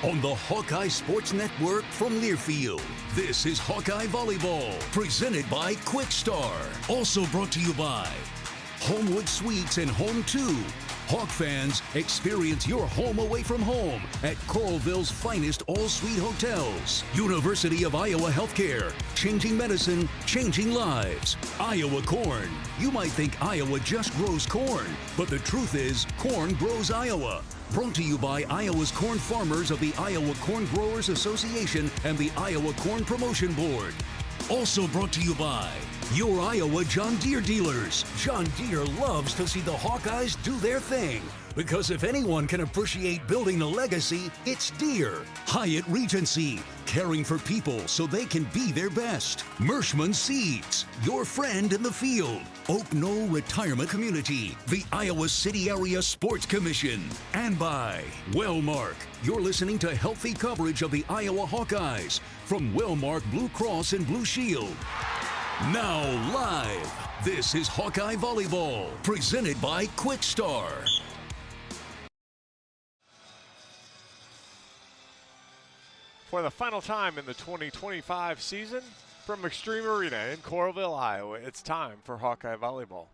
on the Hawkeye Sports Network from Learfield. This is Hawkeye Volleyball, presented by Quick Star. Also brought to you by Homewood Suites and Home 2. Hawk fans, experience your home away from home at Coralville's finest all-suite hotels. University of Iowa Healthcare, changing medicine, changing lives. Iowa Corn. You might think Iowa just grows corn, but the truth is, corn grows Iowa. Brought to you by Iowa's corn farmers of the Iowa Corn Growers Association and the Iowa Corn Promotion Board. Also brought to you by your Iowa John Deere dealers. John Deere loves to see the Hawkeyes do their thing, because if anyone can appreciate building a legacy, it's Deere. Hyatt Regency, caring for people so they can be their best. Mershman Seeds, your friend in the field. Oak Knoll Retirement Community, the Iowa City Area Sports Commission. And by Wellmark. You're listening to healthy coverage of the Iowa Hawkeyes from Wellmark Blue Cross and Blue Shield. Now live, this is Hawkeye Volleyball, presented by Quick Star. For the final time in the 2025 season, from Extreme Arena in Coralville, Iowa, it's time for Hawkeye Volleyball.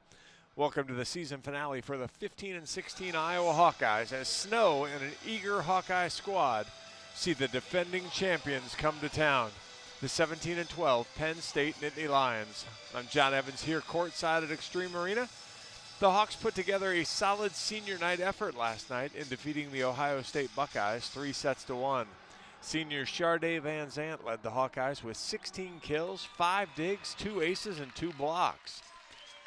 Welcome to the season finale for the 15-16 Iowa Hawkeyes, as snow and an eager Hawkeye squad see the defending champions come to town, the 17-12 Penn State Nittany Lions. I'm John Evans here courtside at Extreme Arena. The Hawks put together a solid senior night effort last night in defeating the Ohio State Buckeyes 3-1. Senior Sharday Van Zandt led the Hawkeyes with 16 kills, 5 digs, 2 aces, and 2 blocks.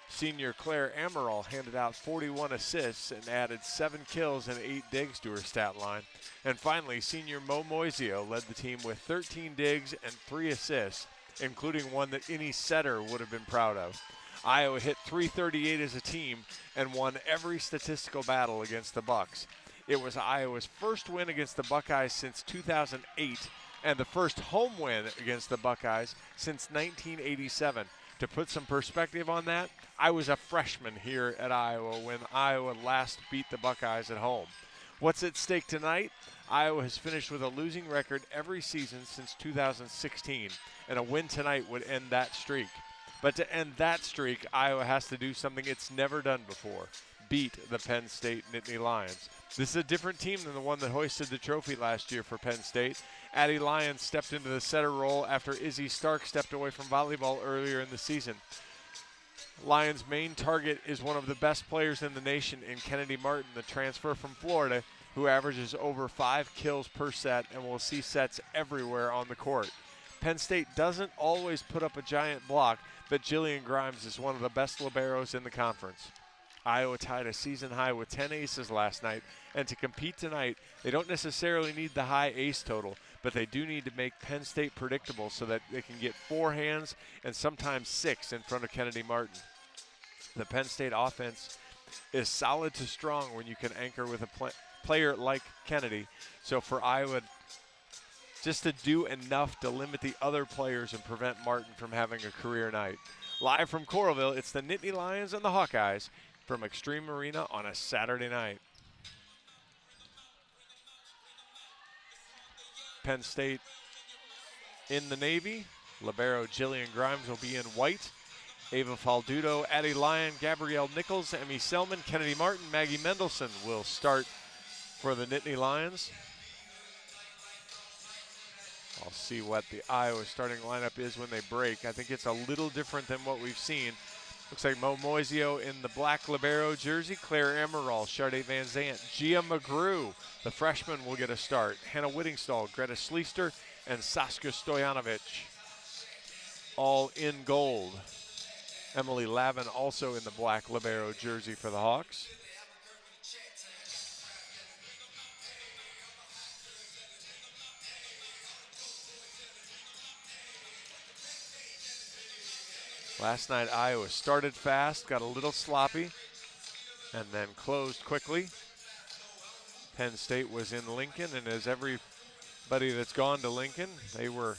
Senior Claire Amaral handed out 41 assists and added 7 kills and 8 digs to her stat line. And finally, senior Mo Moisio led the team with 13 digs and 3 assists, including one that any setter would have been proud of. Iowa hit .338 as a team and won every statistical battle against the Bucks. It was Iowa's first win against the Buckeyes since 2008 and the first home win against the Buckeyes since 1987. To put some perspective on that, I was a freshman here at Iowa when Iowa last beat the Buckeyes at home. What's at stake tonight? Iowa has finished with a losing record every season since 2016, and a win tonight would end that streak. But to end that streak, Iowa has to do something it's never done before: beat the Penn State Nittany Lions. This is a different team than the one that hoisted the trophy last year for Penn State. Addie Lyons stepped into the setter role after Izzy Stark stepped away from volleyball earlier in the season. Lyons' main target is one of the best players in the nation in Kennedy Martin, the transfer from Florida, who averages over 5 kills per set and will see sets everywhere on the court. Penn State doesn't always put up a giant block, but Jillian Grimes is one of the best liberos in the conference. Iowa tied a season high with 10 aces last night, and to compete tonight, they don't necessarily need the high ace total, but they do need to make Penn State predictable so that they can get 4 hands and sometimes 6 in front of Kennedy Martin. The Penn State offense is solid to strong when you can anchor with a player like Kennedy. So for Iowa, just to do enough to limit the other players and prevent Martin from having a career night. Live from Coralville, it's the Nittany Lions and the Hawkeyes from Extreme Arena on a Saturday night. Penn State in the navy. Libero Jillian Grimes will be in white. Ava Faldudo, Addie Lyon, Gabrielle Nichols, Emmy Selman, Kennedy Martin, Maggie Mendelson will start for the Nittany Lions. I'll see what the Iowa starting lineup is when they break. I think it's a little different than what we've seen. Looks like Mo Moisio in the black libero jersey, Claire Amaral, Sharday Van Zandt, Gia McGrew, the freshman, will get a start. Hannah Whittingstall, Greta Schleister, and Saskia Stojanovic, all in gold. Emily Lavin also in the black libero jersey for the Hawks. Last night, Iowa started fast, got a little sloppy, and then closed quickly. Penn State was in Lincoln, and as everybody that's gone to Lincoln, they were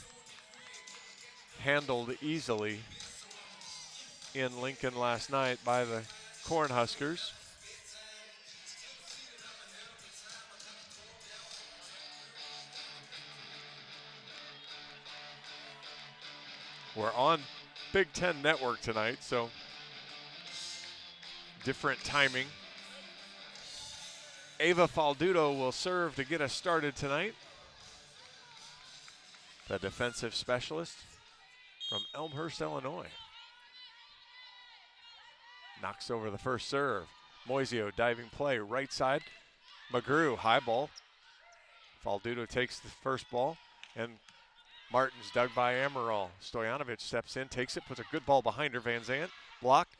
handled easily in Lincoln last night by the Cornhuskers. We're on Big Ten Network tonight, so different timing. Ava Faldudo will serve to get us started tonight. The defensive specialist from Elmhurst, Illinois. Knocks over the first serve. Moisio diving play, right side. McGrew, high ball. Faldudo takes the first ball, and Martin's dug by Amaral. Stojanovic steps in, takes it, puts a good ball behind her. Van Zandt blocked,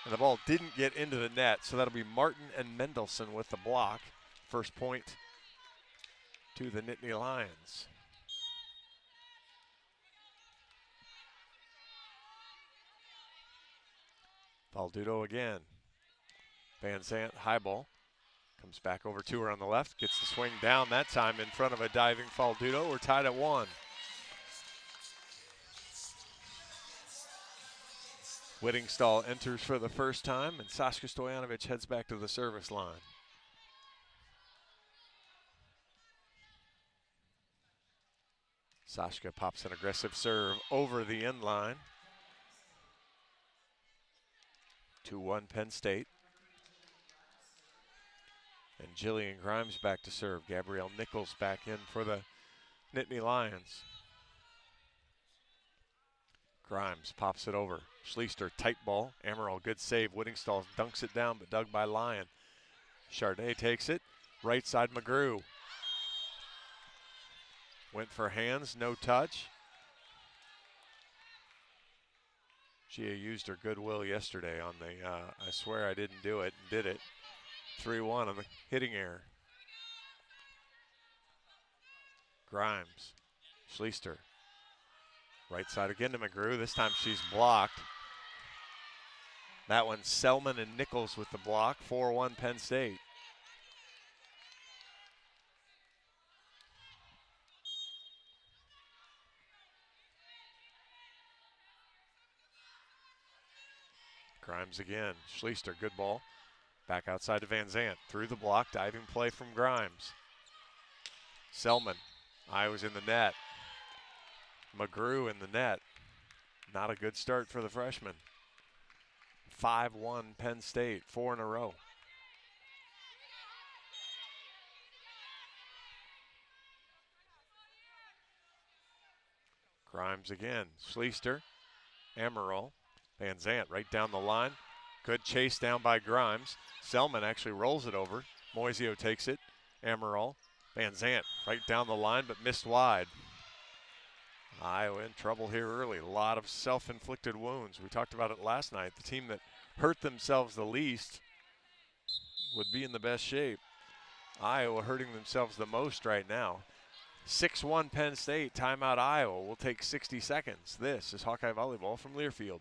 and the ball didn't get into the net, so that'll be Martin and Mendelson with the block. First point to the Nittany Lions. Faldudo again. Van Zandt, high ball. Comes back over to her on the left. Gets the swing down that time in front of a diving Faldudo. We're tied at 1. Whittingstall enters for the first time, and Sasha Stojanovic heads back to the service line. Sasha pops an aggressive serve over the end line. 2-1 Penn State. And Jillian Grimes back to serve. Gabrielle Nichols back in for the Nittany Lions. Grimes pops it over. Schleister, tight ball. Amaral, good save. Whittingstall dunks it down, but dug by Lyon. Charday takes it. Right side, McGrew. Went for hands, no touch. She used her goodwill yesterday on the, I swear I didn't do it, and did it. 3-1 on the hitting error. Grimes, Schleister. Right side again to McGrew. This time she's blocked. That one, Selman and Nichols with the block. 4-1 Penn State. Grimes again. Schleister, good ball. Back outside to Van Zandt. Through the block, diving play from Grimes. Selman. Iowa's in the net. McGrew in the net. Not a good start for the freshman. 5-1 Penn State, 4 in a row. Grimes again. Schleister. Amaral. Van Zandt right down the line. Good chase down by Grimes. Selman actually rolls it over. Moisio takes it. Amaral. Van Zandt right down the line, but missed wide. Iowa in trouble here early. A lot of self-inflicted wounds. We talked about it last night. The team that hurt themselves the least would be in the best shape. Iowa hurting themselves the most right now. 6-1 Penn State, timeout Iowa. We'll take 60 seconds. This is Hawkeye Volleyball from Learfield.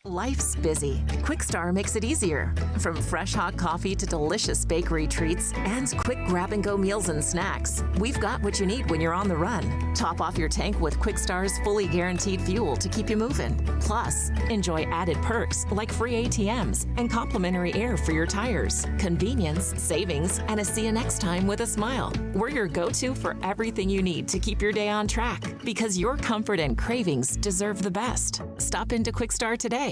Life's busy. Quickstar makes it easier. From fresh hot coffee to delicious bakery treats and quick grab-and-go meals and snacks, we've got what you need when you're on the run. Top off your tank with Quickstar's fully guaranteed fuel to keep you moving. Plus, enjoy added perks like free ATMs and complimentary air for your tires. Convenience, savings, and a see you next time with a smile. We're your go-to for everything you need to keep your day on track, because your comfort and cravings deserve the best. Stop into Quickstar today.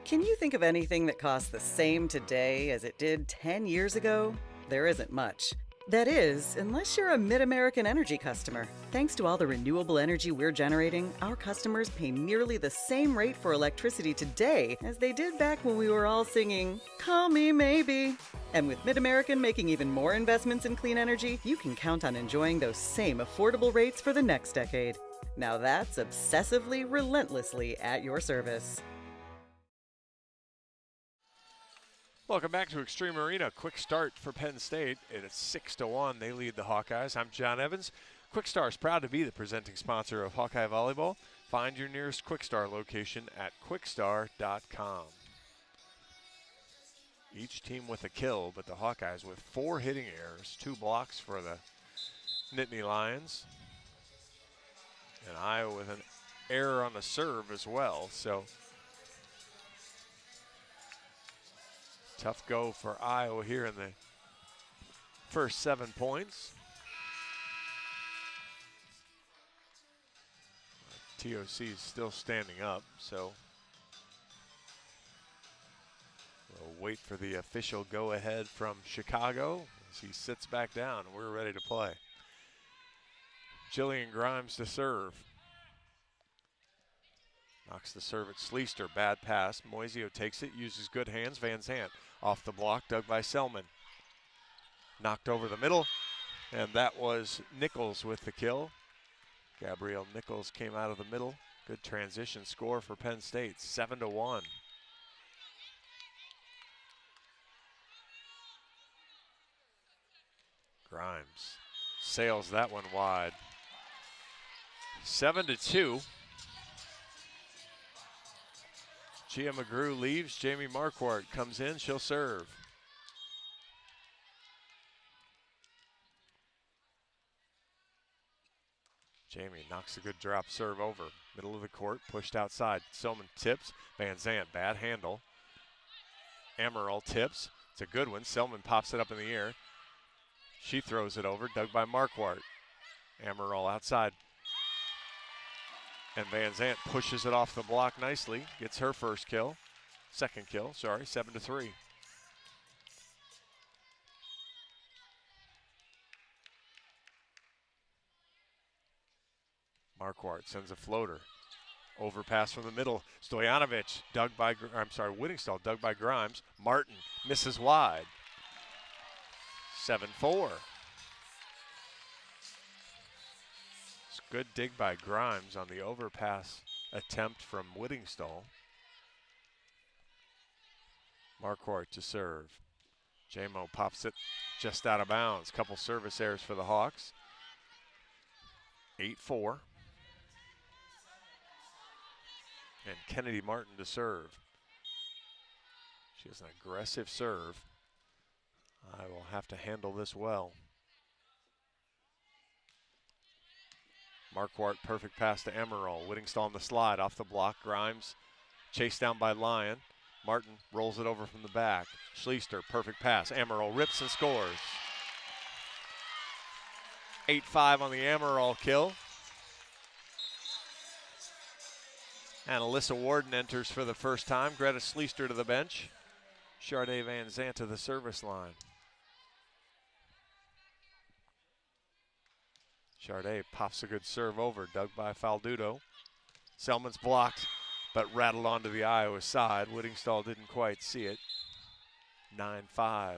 Can you think of anything that costs the same today as it did 10 years ago? There isn't much. That is, unless you're a Mid-American Energy customer. Thanks to all the renewable energy we're generating, our customers pay nearly the same rate for electricity today as they did back when we were all singing, "Call Me Maybe." And with Mid-American making even more investments in clean energy, you can count on enjoying those same affordable rates for the next decade. Now that's obsessively, relentlessly at your service. Welcome back to Extreme Arena. Quick start for Penn State. It's 6-1. They lead the Hawkeyes. I'm John Evans. Quickstar is proud to be the presenting sponsor of Hawkeye Volleyball. Find your nearest Quickstar location at quickstar.com. Each team with a kill, but the Hawkeyes with 4 hitting errors, 2 blocks for the Nittany Lions. And Iowa with an error on the serve as well. So tough go for Iowa here in the first 7 points. TOC is still standing up, so we'll wait for the official go-ahead from Chicago as he sits back down. We're ready to play. Jillian Grimes to serve. Knocks the serve at Schleister. Bad pass. Moisio takes it, uses good hands. Van Zandt off the block, dug by Selman. Knocked over the middle, and that was Nichols with the kill. Gabrielle Nichols came out of the middle. Good transition score for Penn State, 7-1. Grimes sails that one wide. 7-2. Gia McGrew leaves. Jamie Marquardt comes in. She'll serve. Jamie knocks a good drop serve over. Middle of the court, pushed outside. Selman tips. Van Zandt, bad handle. Amaral tips. It's a good one. Selman pops it up in the air. She throws it over, dug by Marquardt. Amaral outside. And Van Zandt pushes it off the block nicely. Gets her first kill. Second kill, sorry, 7-3. Marquardt sends a floater. Overpass from the middle. Stojanovic dug by, Whittingstall dug by Grimes. Martin misses wide. 7-4. It's a good dig by Grimes on the overpass attempt from Whittingstall. Marquardt to serve. Jamo pops it just out of bounds. Couple service errors for the Hawks. 8-4. And Kennedy Martin to serve. She has an aggressive serve. I will have to handle this well. Marquardt, perfect pass to Amaral. Whittingstall on the slide, off the block. Grimes chased down by Lyon. Martin rolls it over from the back. Schleister, perfect pass. Amaral rips and scores. 8-5 on the Amaral kill. And Alyssa Warden enters for the first time. Greta Schleister to the bench. Sharday Van Zandt to the service line. Sharday pops a good serve over, dug by Faldudo. Selman's blocked, but rattled onto the Iowa side. Whittingstall didn't quite see it. 9-5.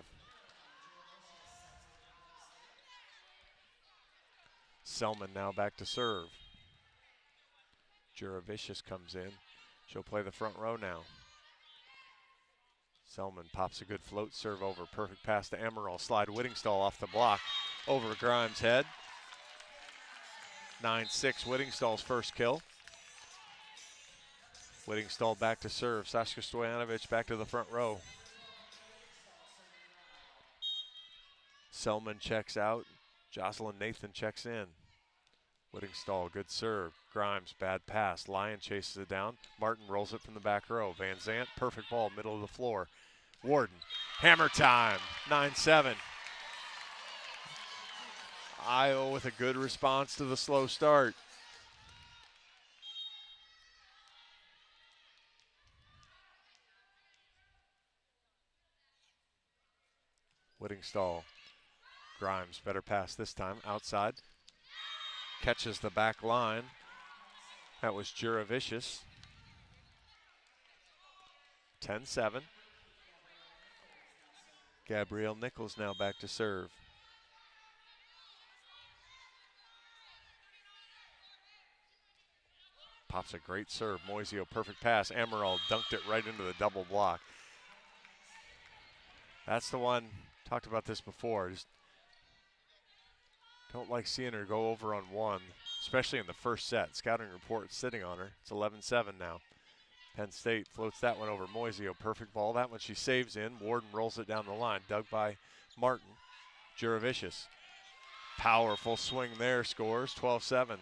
Selman now back to serve. Juravicius comes in. She'll play the front row now. Selman pops a good float serve over. Perfect pass to Amaral. Slide Whittingstall off the block. Over Grimes' head. 9-6, Whittingstall's first kill. Whittingstall back to serve. Sasha Stojanovic back to the front row. Selman checks out. Jocelyn Nathan checks in. Whittingstall, good serve. Grimes, bad pass. Lyon chases it down. Martin rolls it from the back row. Van Zandt, perfect ball, middle of the floor. Warden, hammer time, 9-7. Iowa with a good response to the slow start. Whittingstall, Grimes, better pass this time, outside. Catches the back line. That was Juravicius. 10-7. Gabrielle Nichols now back to serve. Pops a great serve. Moisio, perfect pass. Amaral dunked it right into the double block. That's the one, talked about this before. Just don't like seeing her go over on one, especially in the first set. Scouting report sitting on her. It's 11-7 now. Penn State floats that one over. Moisio, perfect ball. That one she saves in. Warden rolls it down the line. Dug by Martin. Juravicius. Powerful swing there. Scores 12-7.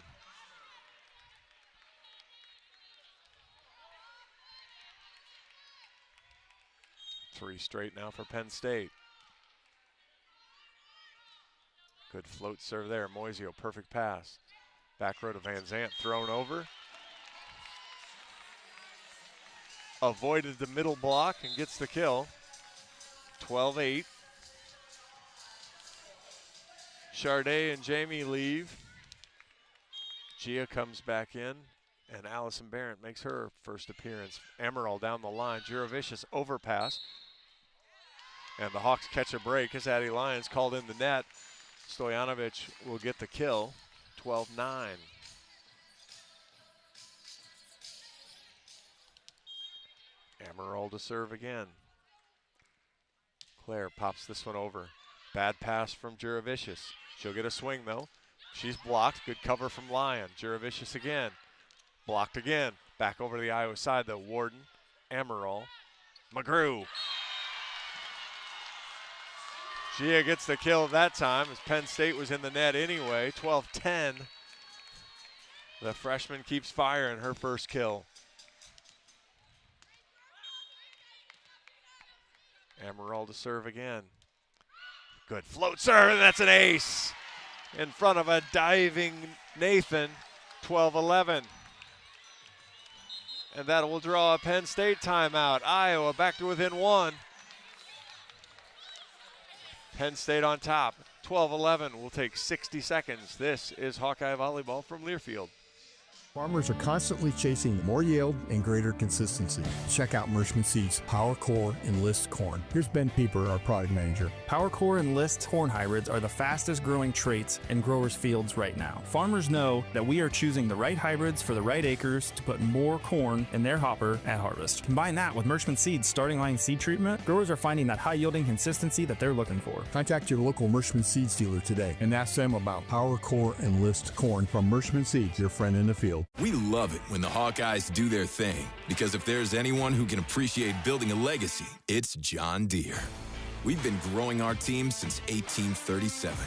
Three straight now for Penn State. Good float serve there. Moisio, perfect pass. Back row to Van Zandt, thrown over. avoided the middle block and gets the kill. 12-8. Charday and Jamie leave. Gia comes back in, and Allison Barrett makes her first appearance. Amaral down the line. Juravicious overpass. And the Hawks catch a break as Addie Lyons called in the net. Stojanovic will get the kill. 12-9. Amaral to serve again. Claire pops this one over. Bad pass from Juravicious. She'll get a swing though. She's blocked. Good cover from Lyon. Juravicious again. Blocked again. Back over to the Iowa side though. Warden, Amaral, McGrew. Gia gets the kill that time as Penn State was in the net anyway. 12-10. The freshman keeps firing her first kill. Amaral to serve again. Good float serve, and that's an ace in front of a diving Nathan. 12-11. And that will draw a Penn State timeout. Iowa back to within one. Penn State on top. 12-11 will take 60 seconds. This is Hawkeye Volleyball from Learfield. Farmers are constantly chasing more yield and greater consistency. Check out Mershman Seeds Power Core Enlist Corn. Here's Ben Pieper, our product manager. Power Core Enlist corn hybrids are the fastest growing traits in growers' fields right now. Farmers know that we are choosing the right hybrids for the right acres to put more corn in their hopper at harvest. Combine that with Mershman Seeds starting line seed treatment, growers are finding that high yielding consistency that they're looking for. Contact your local Mershman Seeds dealer today and ask them about Power Core Enlist Corn from Mershman Seeds, your friend in the field. We love it when the Hawkeyes do their thing, because if there's anyone who can appreciate building a legacy, it's John Deere. We've been growing our team since 1837,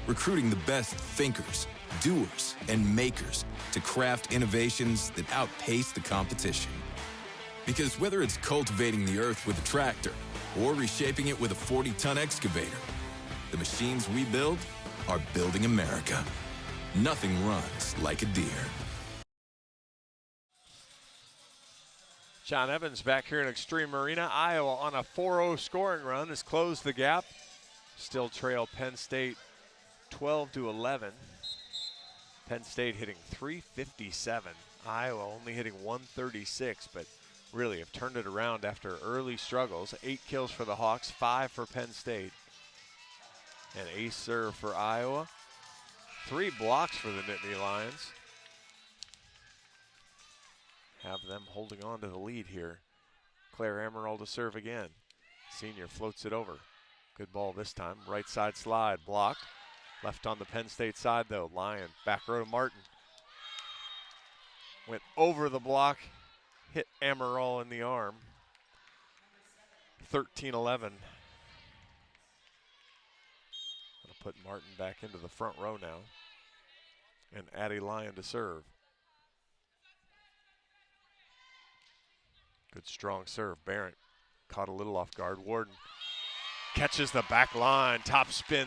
recruiting the best thinkers, doers, and makers to craft innovations that outpace the competition. Because whether it's cultivating the earth with a tractor or reshaping it with a 40-ton excavator, the machines we build are building America. Nothing runs like a Deere. John Evans back here in Extreme Arena. Iowa on a 4-0 scoring run has closed the gap. Still trail Penn State 12-11. Penn State hitting .357. Iowa only hitting .136, but really have turned it around after early struggles. 8 kills for the Hawks, 5 for Penn State. An ace serve for Iowa. 3 blocks for the Nittany Lions. Have them holding on to the lead here. Claire Amaral to serve again. Senior floats it over. Good ball this time. Right side slide, blocked. Left on the Penn State side though. Lyon, back row to Martin. Went over the block, hit Amaral in the arm. 13-11. Gonna put Martin back into the front row now. And Addie Lyon to serve. Good strong serve. Barrett caught a little off guard. Warden catches the back line. Top spin.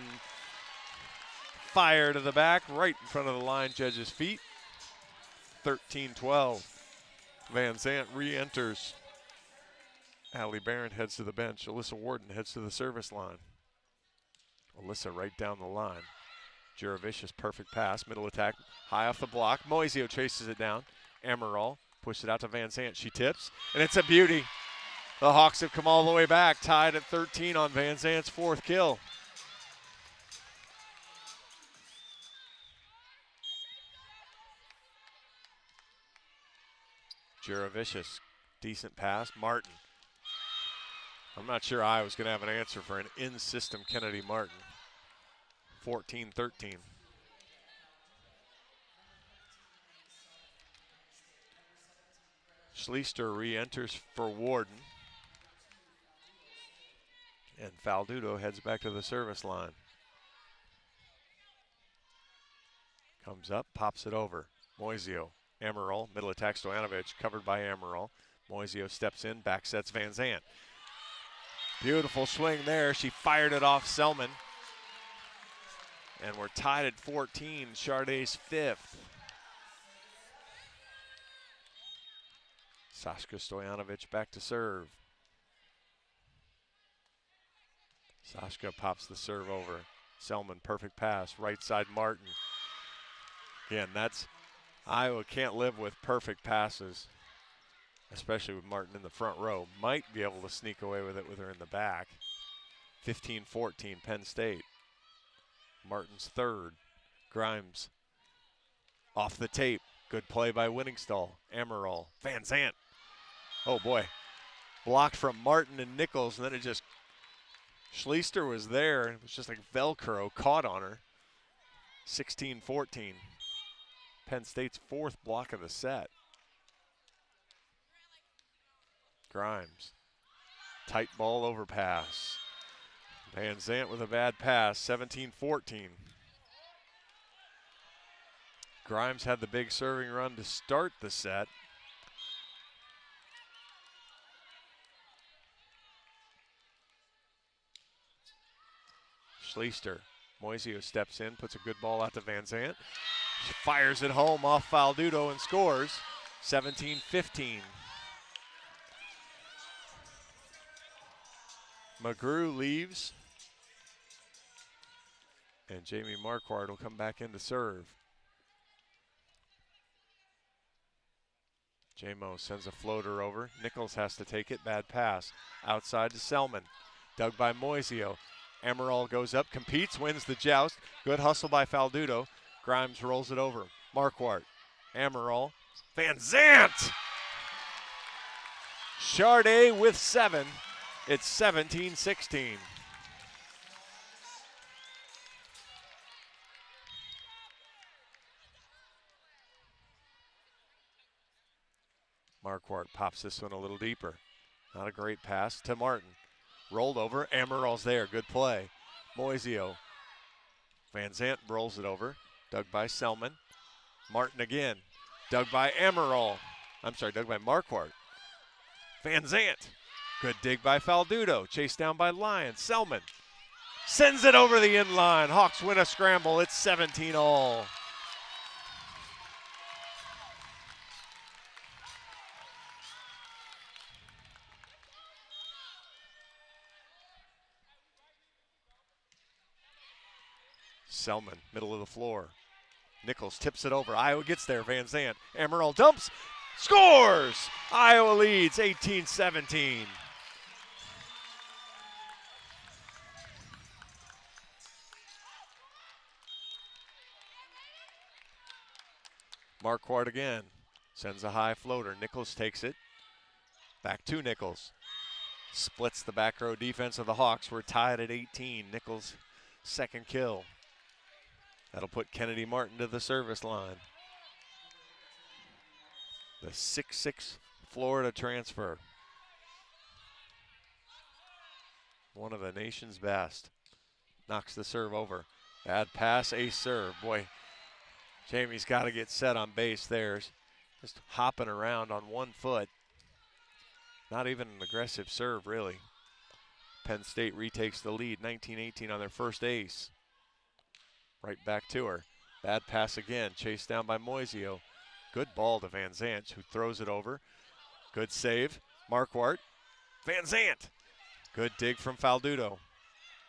Fire to the back, right in front of the line judge's feet. 13-12. Van Zant re-enters. Allie Barrett heads to the bench. Alyssa Warden heads to the service line. Alyssa right down the line. Juravicious, perfect pass. Middle attack, high off the block. Moisio chases it down. Amaral pushes it out to Van Zant. She tips, and it's a beauty. The Hawks have come all the way back, tied at 13 on Van Zant's 4th kill. Juravicious, decent pass. Martin. I'm not sure I was going to have an answer for an in-system Kennedy Martin. 14-13. Schleister re-enters for Warden. And Faldudo heads back to the service line. Comes up, pops it over. Moisio, Amaral, middle attack Stojanovic, covered by Amaral. Moisio steps in, back sets Van Zant. Beautiful swing there. She fired it off Selman. And we're tied at 14, Charday's 5th. Sashka Stojanovic back to serve. Sashka pops the serve over. Selman, perfect pass, right side Martin. Again, Iowa can't live with perfect passes, especially with Martin in the front row. Might be able to sneak away with it with her in the back. 15-14, Penn State. Martin's third. Grimes off the tape. Good play by Winningstall. Amaral. Van Zant. Oh boy. Blocked from Martin and Nichols, and then Schleister was there, and it was just like Velcro caught on her. 16-14. Penn State's fourth block of the set. Grimes. Tight ball overpass. Van Zant with a bad pass. 17-14. Grimes had the big serving run to start the set. Schleister. Moisio steps in, puts a good ball out to Van Zant. She fires it home off Faldudo and scores. 17-15. McGrew leaves. And Jamie Marquardt will come back in to serve. J-Mo sends a floater over. Nichols has to take it. Bad pass. Outside to Selman. Dug by Moisio. Amaral goes up, competes, wins the joust. Good hustle by Faldudo. Grimes rolls it over. Marquardt. Amaral. Van Zant! Charday with 7. It's 17-16. Marquardt pops this one a little deeper. Not a great pass to Martin. Rolled over. Amaral's there. Good play. Moisio. Van Zant rolls it over. Dug by Selman. Martin again. Dug by Amaral. Dug by Marquardt. Van Zant. Good dig by Faldudo. Chased down by Lyon. Selman sends it over the inline. Hawks win a scramble. It's 17-all. Selman, middle of the floor. Nichols tips it over. Iowa gets there. Van Zant. Amaral dumps. Scores! Iowa leads 18-17. Marquardt again. Sends a high floater. Nichols takes it. Back to Nichols. Splits the back row defense of the Hawks. We're tied at 18. Nichols' second kill. That'll put Kennedy Martin to the service line. The 6'6" Florida transfer. One of the nation's best. Knocks the serve over. Bad pass, ace serve. Boy, Jamie's got to get set on base there. Just hopping around on 1 foot. Not even an aggressive serve, really. Penn State retakes the lead, 19-18 on their first ace. Right back to her. Bad pass again, chased down by Moisio. Good ball to Van Zant, who throws it over. Good save. Marquardt. Van Zant. Good dig from Faldudo.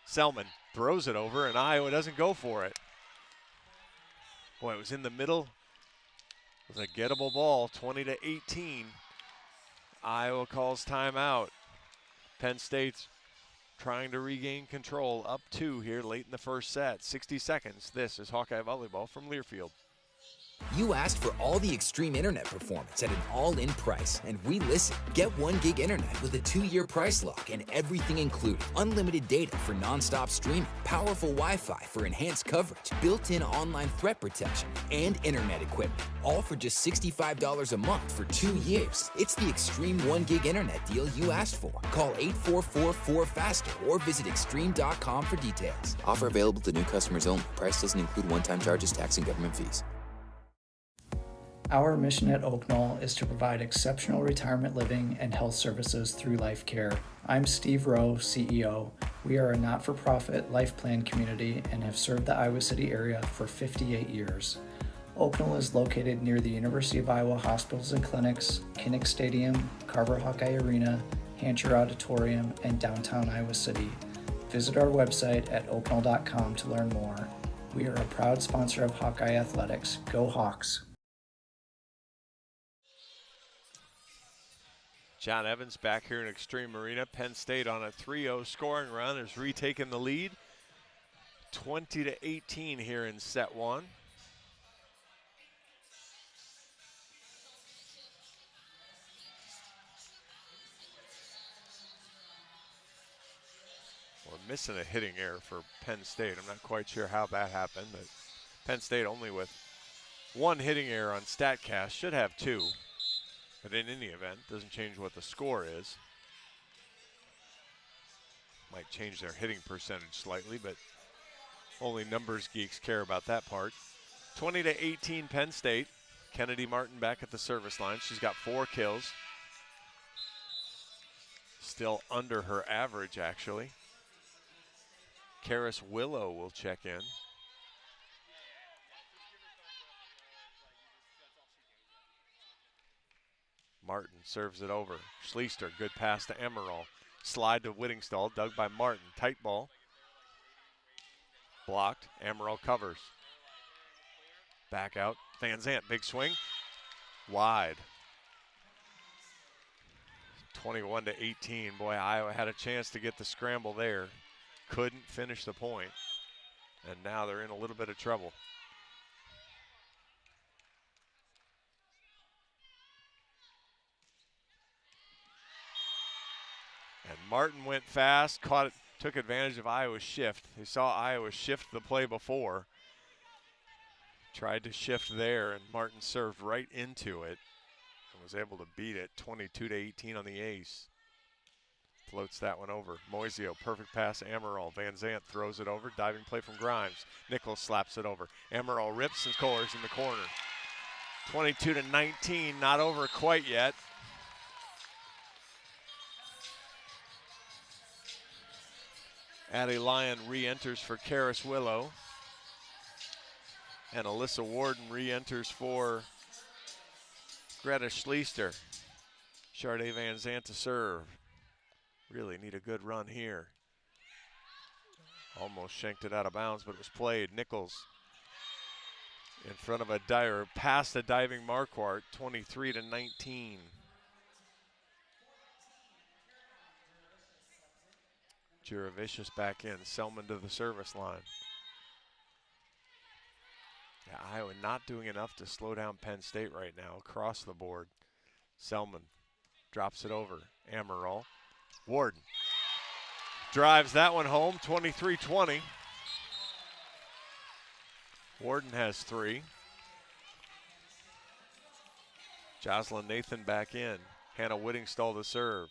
Selman throws it over, and Iowa doesn't go for it. Boy, it was in the middle. It was a gettable ball, 20-18. Iowa calls timeout. Penn State's trying to regain control, up 2 here late in the first set. 60 seconds. This is Hawkeye Volleyball from Learfield. You asked for all the extreme internet performance at an all-in price, and we listened. Get 1 gig internet with a 2-year price lock and everything included. Unlimited data for non-stop streaming, powerful Wi-Fi for enhanced coverage, built-in online threat protection, and internet equipment. All for just $65 a month for 2 years. It's the extreme 1 gig internet deal you asked for. Call 844-4FASTER or visit extreme.com for details. Offer available to new customers only. Price doesn't include one-time charges, tax, and government fees. Our mission at Oak Knoll is to provide exceptional retirement living and health services through life care. I'm Steve Rowe, CEO. We are a not-for-profit life plan community and have served the Iowa City area for 58 years. Oakland is located near the University of Iowa hospitals and clinics, Kinnick Stadium, Carver Hawkeye Arena, Hancher Auditorium, and downtown Iowa City. Visit our website at oaknall.com to learn more. We are a proud sponsor of Hawkeye Athletics. Go Hawks! John Evans back here in Extreme Arena. Penn State on a 3-0 scoring run has retaken the lead. 20-18 here in set one. We're missing a hitting error for Penn State. I'm not quite sure how that happened, but Penn State only with one hitting error on StatCast. Should have two, but in any event, doesn't change what the score is. Might change their hitting percentage slightly, but only numbers geeks care about that part. 20-18 Penn State. Kennedy Martin back at the service line. She's got 4 kills. Still under her average, actually. Karis Willow will check in. Martin serves it over. Schleister, good pass to Emerald. Slide to Whittingstall, dug by Martin. Tight ball. Blocked. Emerald covers. Back out. Van Zandt, big swing. Wide. 21-18. Boy, Iowa had a chance to get the scramble there. Couldn't finish the point. And now they're in a little bit of trouble. And Martin went fast, caught it, took advantage of Iowa's shift. They saw Iowa shift the play before. Tried to shift there, and Martin served right into it and was able to beat it 22-18 on the ace. Floats that one over. Moisio, perfect pass, Amaral. Van Zandt throws it over, diving play from Grimes. Nichols slaps it over. Amaral rips and scores in the corner. 22-19, not over quite yet. Addie Lyon re-enters for Karis Willow. And Alyssa Warden re-enters for Greta Schleister. Sharday Van Zandt to serve. Really need a good run here. Almost shanked it out of bounds, but it was played. Nichols in front of a Dyer, past a diving Marquardt, 23-19. Juravicius back in, Selman to the service line. Yeah, Iowa not doing enough to slow down Penn State right now across the board. Selman drops it over. Amaral. Warden drives that one home, 23-20. Warden has 3. Jocelyn Nathan back in. Hannah Whittingstall to serve.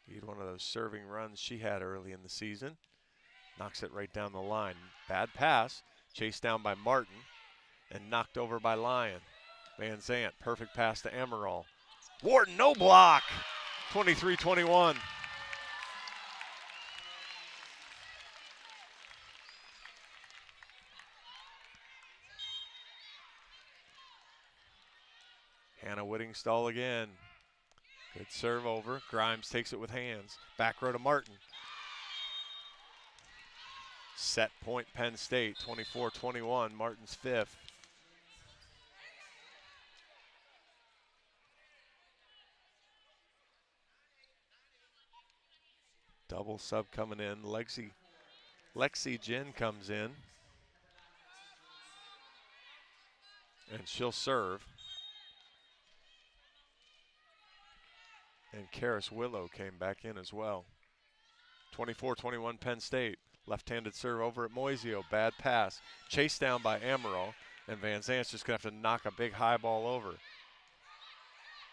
Need one of those serving runs she had early in the season. Knocks it right down the line. Bad pass. Chased down by Martin and knocked over by Lyon. Van Zandt, perfect pass to Amaral. Warden, no block. 23-21. Hannah Whittingstall again. Good serve over. Grimes takes it with hands. Back row to Martin. Set point Penn State, 24-21, Martin's 5th. Double sub coming in. Lexi Jin comes in. And she'll serve. And Karis Willow came back in as well. 24-21 Penn State. Left-handed serve over at Moisio. Bad pass. Chased down by Amaral. And Van Zandt's just going to have to knock a big high ball over.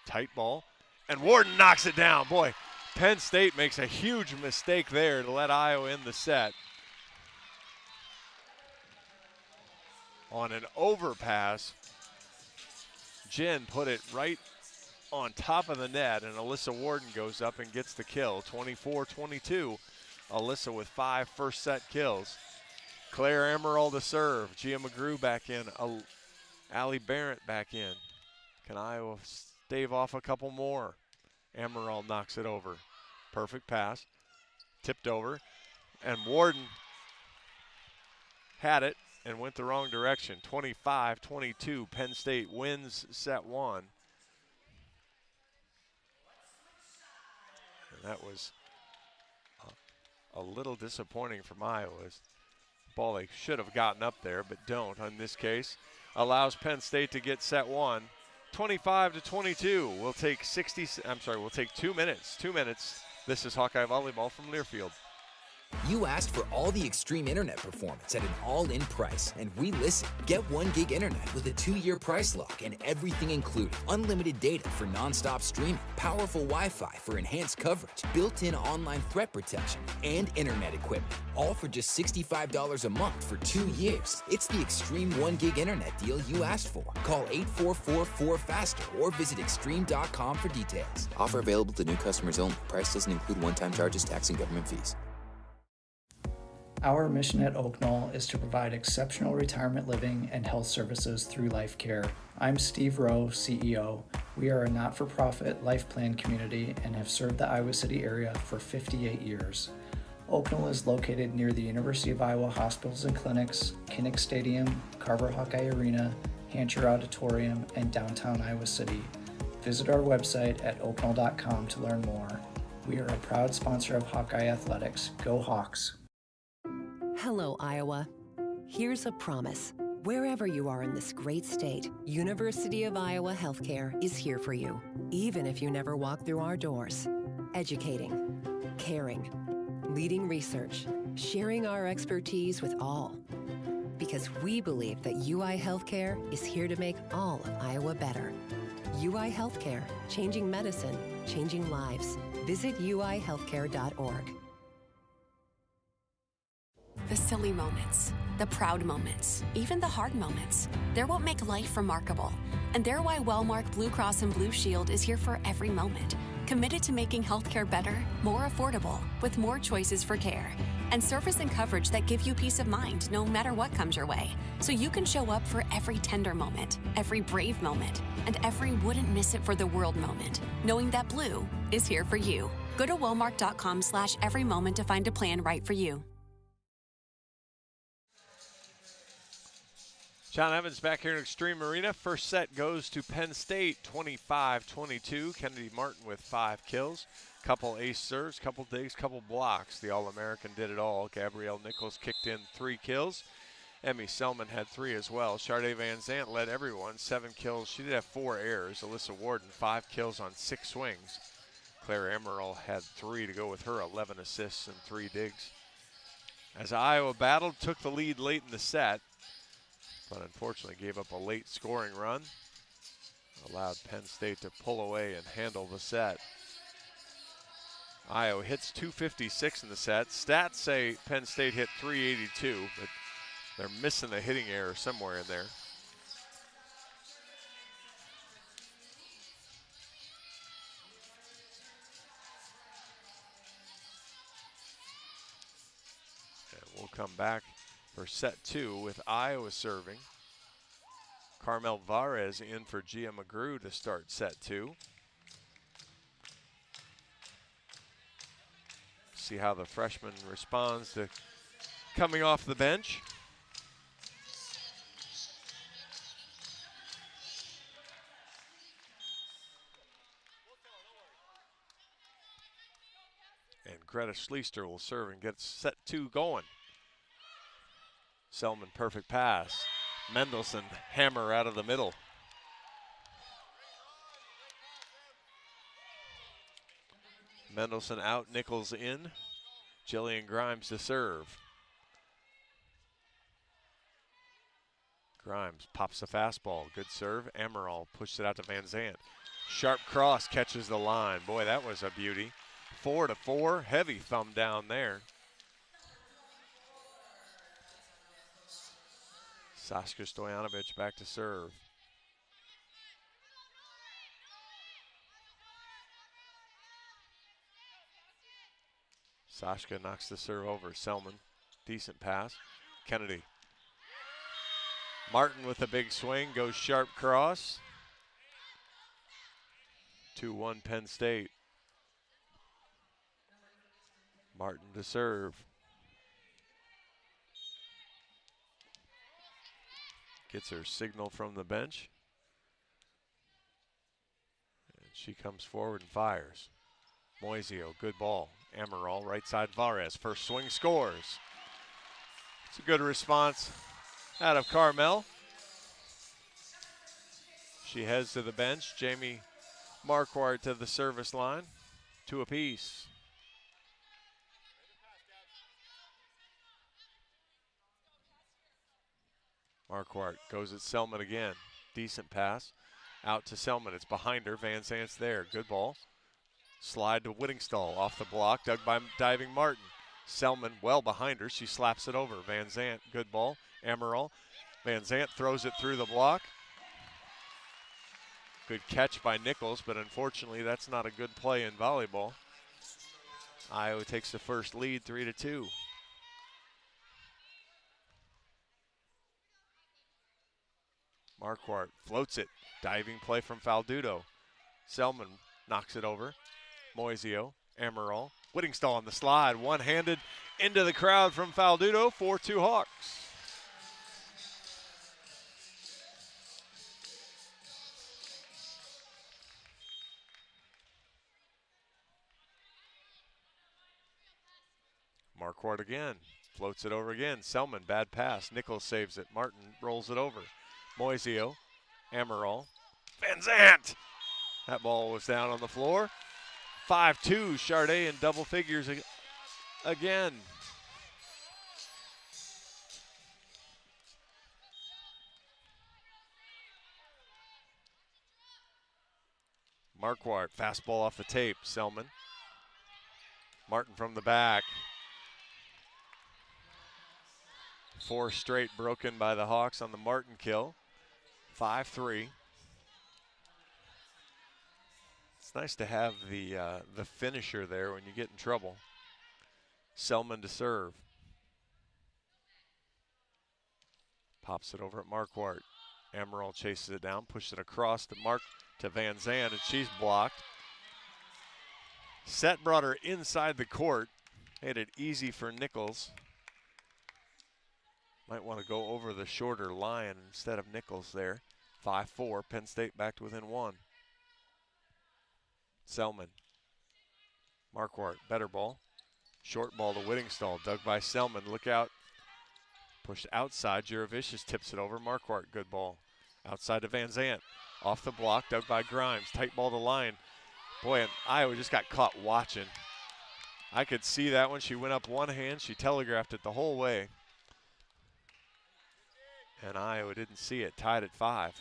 Tight ball. And Warden knocks it down. Boy, Penn State makes a huge mistake there to let Iowa in the set. On an overpass, Jen put it right on top of the net, and Alyssa Warden goes up and gets the kill. 24-22. Alyssa with 5 first set kills. Claire Emerald to serve. Gia McGrew back in. Allie Barrett back in. Can Iowa stave off a couple more? Emerald knocks it over. Perfect pass. Tipped over. And Warden had it and went the wrong direction. 25-22. Penn State wins set one. And that was a little disappointing from Iowa. Ball they should have gotten up there, but don't in this case. Allows Penn State to get set one. 25-22. We'll take 2 minutes. 2 minutes. This is Hawkeye Volleyball from Learfield. You asked for all the extreme internet performance at an all-in price, and we listened. Get 1 gig internet with a 2-year price lock and everything included. Unlimited data for non-stop streaming, powerful Wi-Fi for enhanced coverage, built-in online threat protection, and internet equipment. All for just $65 a month for 2 years. It's the extreme 1 gig internet deal you asked for. Call 844-4FASTER or visit extreme.com for details. Offer available to new customers only. Price doesn't include one-time charges, tax, and government fees. Our mission at Oak Knoll is to provide exceptional retirement living and health services through life care. I'm Steve Rowe, CEO. We are a not-for-profit life plan community and have served the Iowa City area for 58 years. Oak Knoll is located near the University of Iowa hospitals and clinics, Kinnick Stadium, Carver Hawkeye Arena, Hancher Auditorium, and downtown Iowa City. Visit our website at oakknoll.com to learn more. We are a proud sponsor of Hawkeye Athletics. Go Hawks! Hello, Iowa. Here's a promise. Wherever you are in this great state, University of Iowa Healthcare is here for you, even if you never walk through our doors. Educating, caring, leading research, sharing our expertise with all. Because we believe that UI Healthcare is here to make all of Iowa better. UI Healthcare, changing medicine, changing lives. Visit uihealthcare.org. The silly moments, the proud moments, even the hard moments. They're what make life remarkable. And they're why Wellmark Blue Cross and Blue Shield is here for every moment. Committed to making healthcare better, more affordable, with more choices for care. And service and coverage that give you peace of mind no matter what comes your way. So you can show up for every tender moment, every brave moment, and every wouldn't miss it for the world moment. Knowing that Blue is here for you. Go to wellmark.com/every moment to find a plan right for you. John Evans back here in Extreme Arena. First set goes to Penn State, 25-22. Kennedy Martin with 5 kills. Couple ace serves, couple digs, couple blocks. The All-American did it all. Gabrielle Nichols kicked in 3 kills. Emmy Selman had 3 as well. Sharday Van Zandt led everyone, 7 kills. She did have 4 errors. Alyssa Warden, 5 kills on 6 swings. Claire Emerald had 3 to go with her 11 assists and 3 digs. As Iowa battled, took the lead late in the set, but unfortunately gave up a late scoring run. Allowed Penn State to pull away and handle the set. Iowa hits 256 in the set. Stats say Penn State hit 382, but they're missing a hitting error somewhere in there. And we'll come back for set 2 with Iowa serving. Carmel Varez in for Gia McGrew to start set 2. See how the freshman responds to coming off the bench. And Greta Schleister will serve and get set 2 going. Selman, perfect pass. Mendelson, hammer out of the middle. Mendelson out, Nichols in. Jillian Grimes to serve. Grimes pops the fastball, good serve. Emerald pushed it out to Van Zandt. Sharp cross, catches the line. Boy, that was a beauty. 4-4, heavy thumb down there. Sasha Stojanovic back to serve. Sasha knocks the serve over. Selman, decent pass. Kennedy. Martin with a big swing, goes sharp cross. 2-1 Penn State. Martin to serve. Gets her signal from the bench. And she comes forward and fires. Moisio, good ball. Amaral, right side Varez. First swing, scores. It's a good response out of Carmel. She heads to the bench. Jamie Marquardt to the service line. 2 apiece. Marquardt goes at Selman again. Decent pass. Out to Selman. It's behind her. Van Zant's there. Good ball. Slide to Whittingstall. Off the block. Dug by diving Martin. Selman well behind her. She slaps it over. Van Zant. Good ball. Amaral. Van Zant throws it through the block. Good catch by Nichols, but unfortunately that's not a good play in volleyball. Iowa takes the first lead 3-2. Marquardt floats it. Diving play from Faldudo. Selman knocks it over. Moisio, Amaral, Whittingstall on the slide. One-handed into the crowd from Faldudo. 4-2 Hawks. Marquardt again. Floats it over again. Selman, bad pass. Nichols saves it. Martin rolls it over. Moisio, Amaral, Van Zant. That ball was down on the floor. 5-2, Charday in double figures again. Marquardt, fastball off the tape. Selman. Martin from the back. 4 straight broken by the Hawks on the Martin kill. 5-3. It's nice to have the finisher there when you get in trouble. Selman to serve. Pops it over at Marquardt. Amaral chases it down, pushes it across to Van Zant, and she's blocked. Set brought her inside the court. Made it easy for Nichols. Might want to go over the shorter line instead of Nichols there. 5-4, Penn State back to within 1. Selman. Marquardt, better ball. Short ball to Whittingstall, dug by Selman. Look out. Pushed outside. Juravicius tips it over. Marquardt, good ball. Outside to Van Zant. Off the block, dug by Grimes. Tight ball to line. Boy, and Iowa just got caught watching. I could see that when she went up one hand. She telegraphed it the whole way. And Iowa didn't see it. Tied at 5.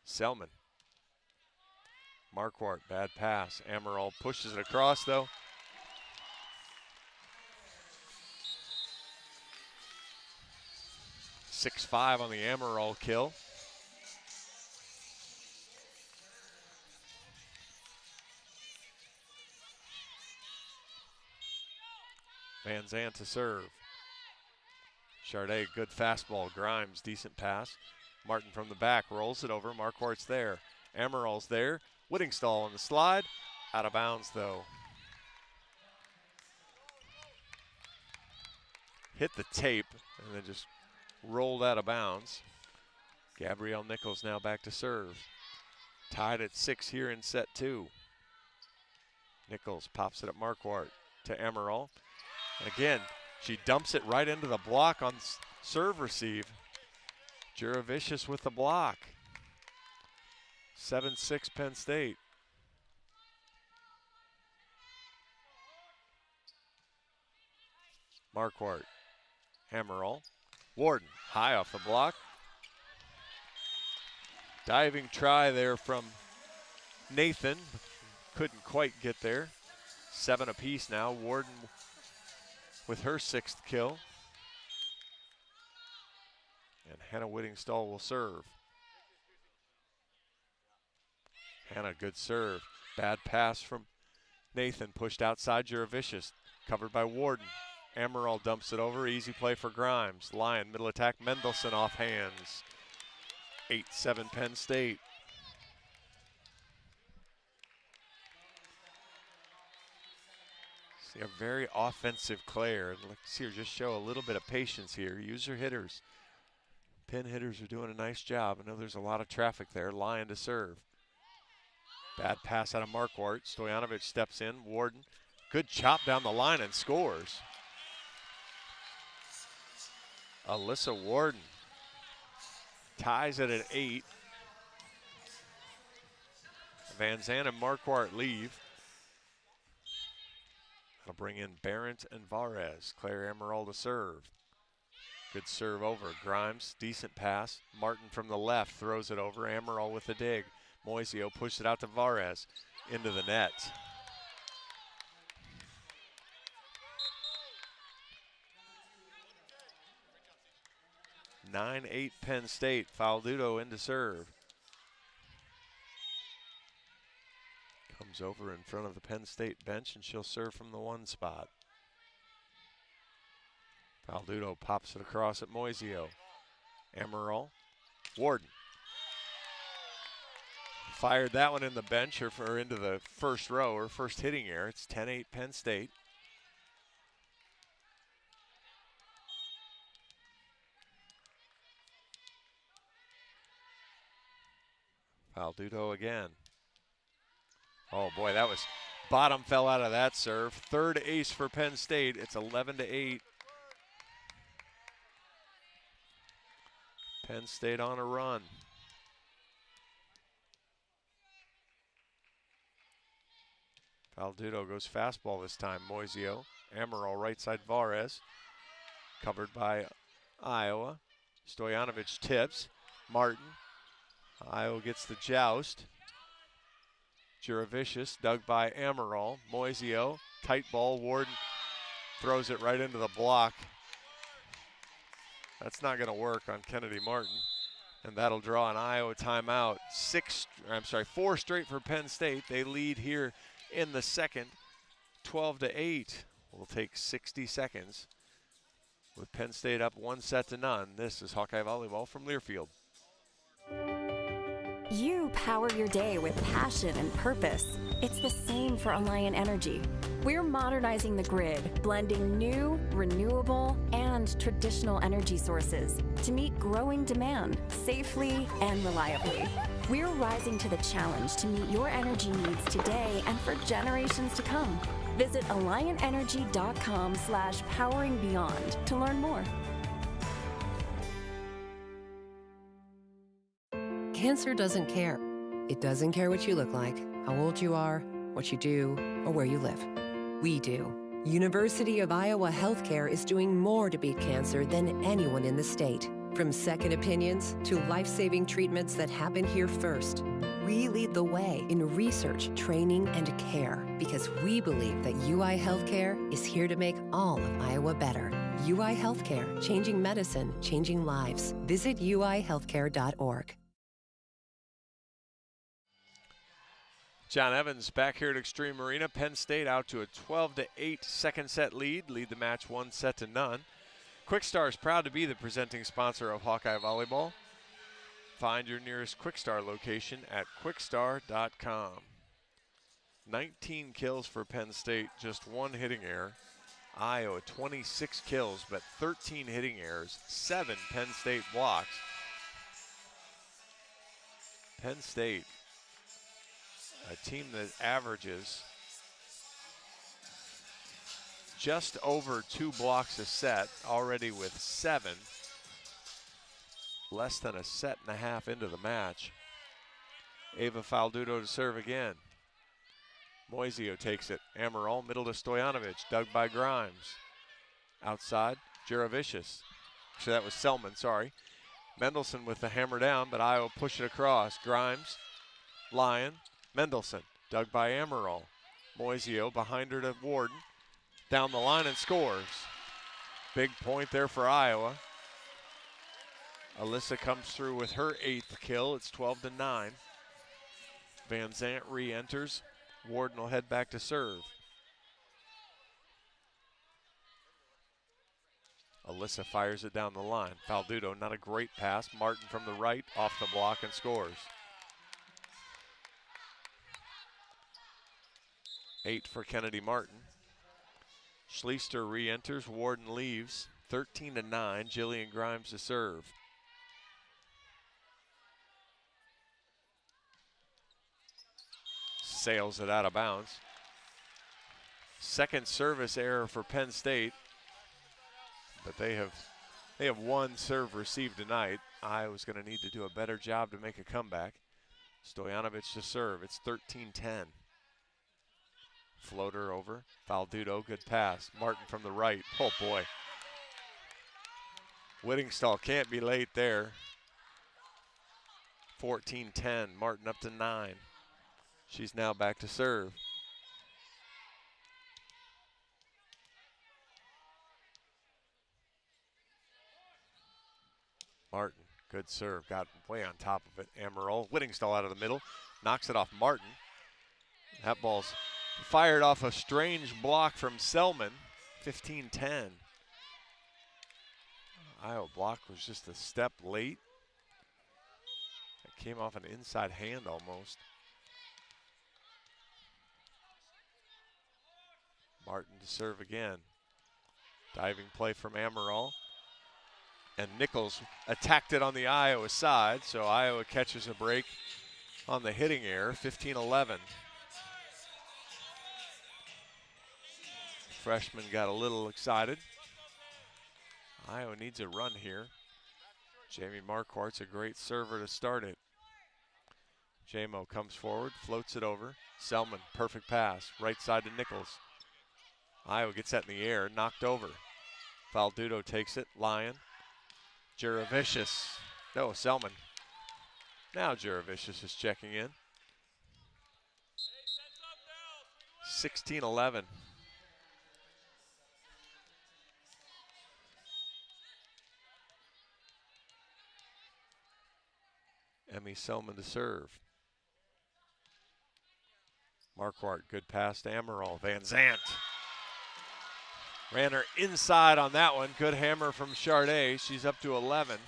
Selman. Marquardt, bad pass. Amaral pushes it across, though. .65 on the Amaral kill. Van Zant to serve. Charday, good fastball. Grimes, decent pass. Martin from the back rolls it over. Marquardt's there. Amaral's there. Whittingstall on the slide. Out of bounds, though. Hit the tape and then just rolled out of bounds. Gabrielle Nichols now back to serve. Tied at 6 here in set 2. Nichols pops it at Marquardt to Amaral. And again, she dumps it right into the block on serve receive. Juravicius with the block. 7-6 Penn State. Marquardt, Amaral, Warden, high off the block. Diving try there from Nathan. Couldn't quite get there. 7 apiece now. Warden with her 6th kill. And Hannah Whittingstall will serve. Hannah, good serve. Bad pass from Nathan pushed outside Juravicius, covered by Warden. Amaral dumps it over, easy play for Grimes. Lyon, middle attack, Mendelson off hands. 8-7 Penn State. See a very offensive Claire. And let's see her just show a little bit of patience here. Use her hitters. Penn hitters are doing a nice job. I know there's a lot of traffic there. Lyon to serve. Bad pass out of Marquardt. Stojanovic steps in. Warden, good chop down the line and scores. Alyssa Warden ties it at 8. Van Zandt and Marquardt leave. That'll bring in Barrett and Varez. Claire Amaral to serve. Good serve over. Grimes, decent pass. Martin from the left throws it over. Amaral with the dig. Moisio pushed it out to Varez. Into the net. 9-8 Penn State. Faldudo in to serve. Comes over in front of the Penn State bench, and she'll serve from the 1 spot. Faldudo pops it across at Moisio. Amaral. Warden. Fired that one in the bench or into the first row, or first hitting error. It's 10-8 Penn State. Faldudo again. Oh boy, that was, bottom fell out of that serve. Third ace for Penn State. It's 11-8. Penn State on a run. Faldudo goes fastball this time. Moisio. Amaral right side Varez. Covered by Iowa. Stojanovic tips. Martin. Iowa gets the joust. Juravicius dug by Amaral. Moisio. Tight ball. Warden throws it right into the block. That's not going to work on Kennedy Martin. And that'll draw an Iowa timeout. 4 straight for Penn State. They lead here in the second, 12-8. We'll take 60 seconds with Penn State up 1-0. This is Hawkeye Volleyball from Learfield. You power your day with passion and purpose. It's the same for Alliant Energy. We're modernizing the grid, blending new, renewable, and traditional energy sources to meet growing demand safely and reliably. We're rising to the challenge to meet your energy needs today and for generations to come. Visit alliantenergy.com/poweringbeyond to learn more. Cancer doesn't care. It doesn't care what you look like, how old you are, what you do, or where you live. We do. University of Iowa Healthcare is doing more to beat cancer than anyone in the state. From second opinions to life-saving treatments that happen here first. We lead the way in research, training, and care because we believe that UI Healthcare is here to make all of Iowa better. UI Healthcare, changing medicine, changing lives. Visit uihealthcare.org. John Evans back here at Extreme Arena. Penn State out to a 12-8 second set lead. Lead the match 1-0. Quickstar is proud to be the presenting sponsor of Hawkeye Volleyball. Find your nearest Quickstar location at quickstar.com. 19 kills for Penn State, just 1 hitting error. Iowa 26 kills, but 13 hitting errors, 7 Penn State blocks. Penn State, a team that averages just over 2 blocks a set, already with 7. Less than a set and a half into the match. Ava Faldudo to serve again. Moisio takes it. Amaral, middle to Stojanovic, dug by Grimes. Outside, Juravicius. Actually, that was Selman, sorry. Mendelson with the hammer down, but Iowa push it across. Grimes, Lyon, Mendelson, dug by Amaral. Moisio behind her to Warden. Down the line and scores. Big point there for Iowa. Alyssa comes through with her 8th kill. It's 12-9. Van Zandt re-enters Warden will head back to serve. Alyssa fires it down the line. Faldudo, not a great pass. Martin from the right, off the block and scores. 8 for Kennedy Martin. Schleister re-enters, Warden leaves. 13-9, Jillian Grimes to serve. Sails it out of bounds. Second service error for Penn State, but they have one serve received tonight. Iowa's going to need to do a better job to make a comeback. Stojanovic to serve. It's 13-10. Floater over. Faldudo, good pass. Martin from the right. Oh boy. Whittingstall can't be late there. 14-10. Martin up to 9. She's now back to serve. Martin, good serve. Got way on top of it. Amaral. Whittingstall out of the middle. Knocks it off Martin. That ball's fired off a strange block from Selman. 15-10. Iowa block was just a step late. It came off an inside hand almost. Martin to serve again. Diving play from Amaral. And Nichols attacked it on the Iowa side, so Iowa catches a break on the hitting error, 15-11. Freshman got a little excited. Iowa needs a run here. Jamie Marquardt's a great server to start it. Jamo comes forward, floats it over. Selman, perfect pass, right side to Nichols. Iowa gets that in the air, knocked over. Faldudo takes it, Lyon. Juravicius, no, Selman. Now Juravicius is checking in. 16-11. Emmy Selman to serve. Marquardt, good pass to Amaral. Van Zant ran her inside on that one. Good hammer from Charday. She's up to 11.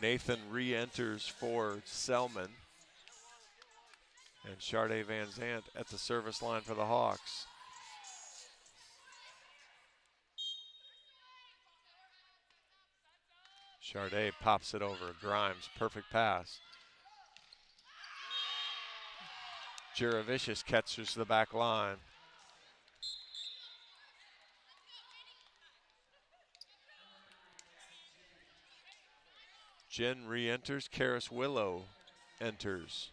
Nathan re-enters for Selman. And Charday Van Zant at the service line for the Hawks. Charday pops it over. Grimes, perfect pass. Juravicius catches the back line. Jen re-enters. Karis Willow enters.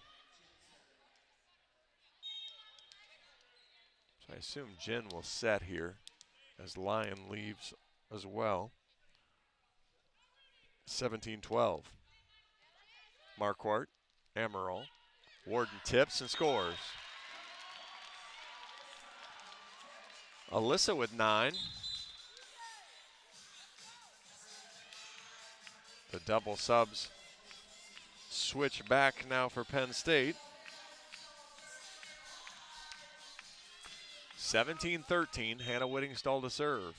So I assume Jen will set here as Lyon leaves as well. 17-12. Marquardt, Amaral. Warden tips and scores. Alyssa with 9. The double subs switch back now for Penn State. 17-13, Hannah Whittingstall to serve.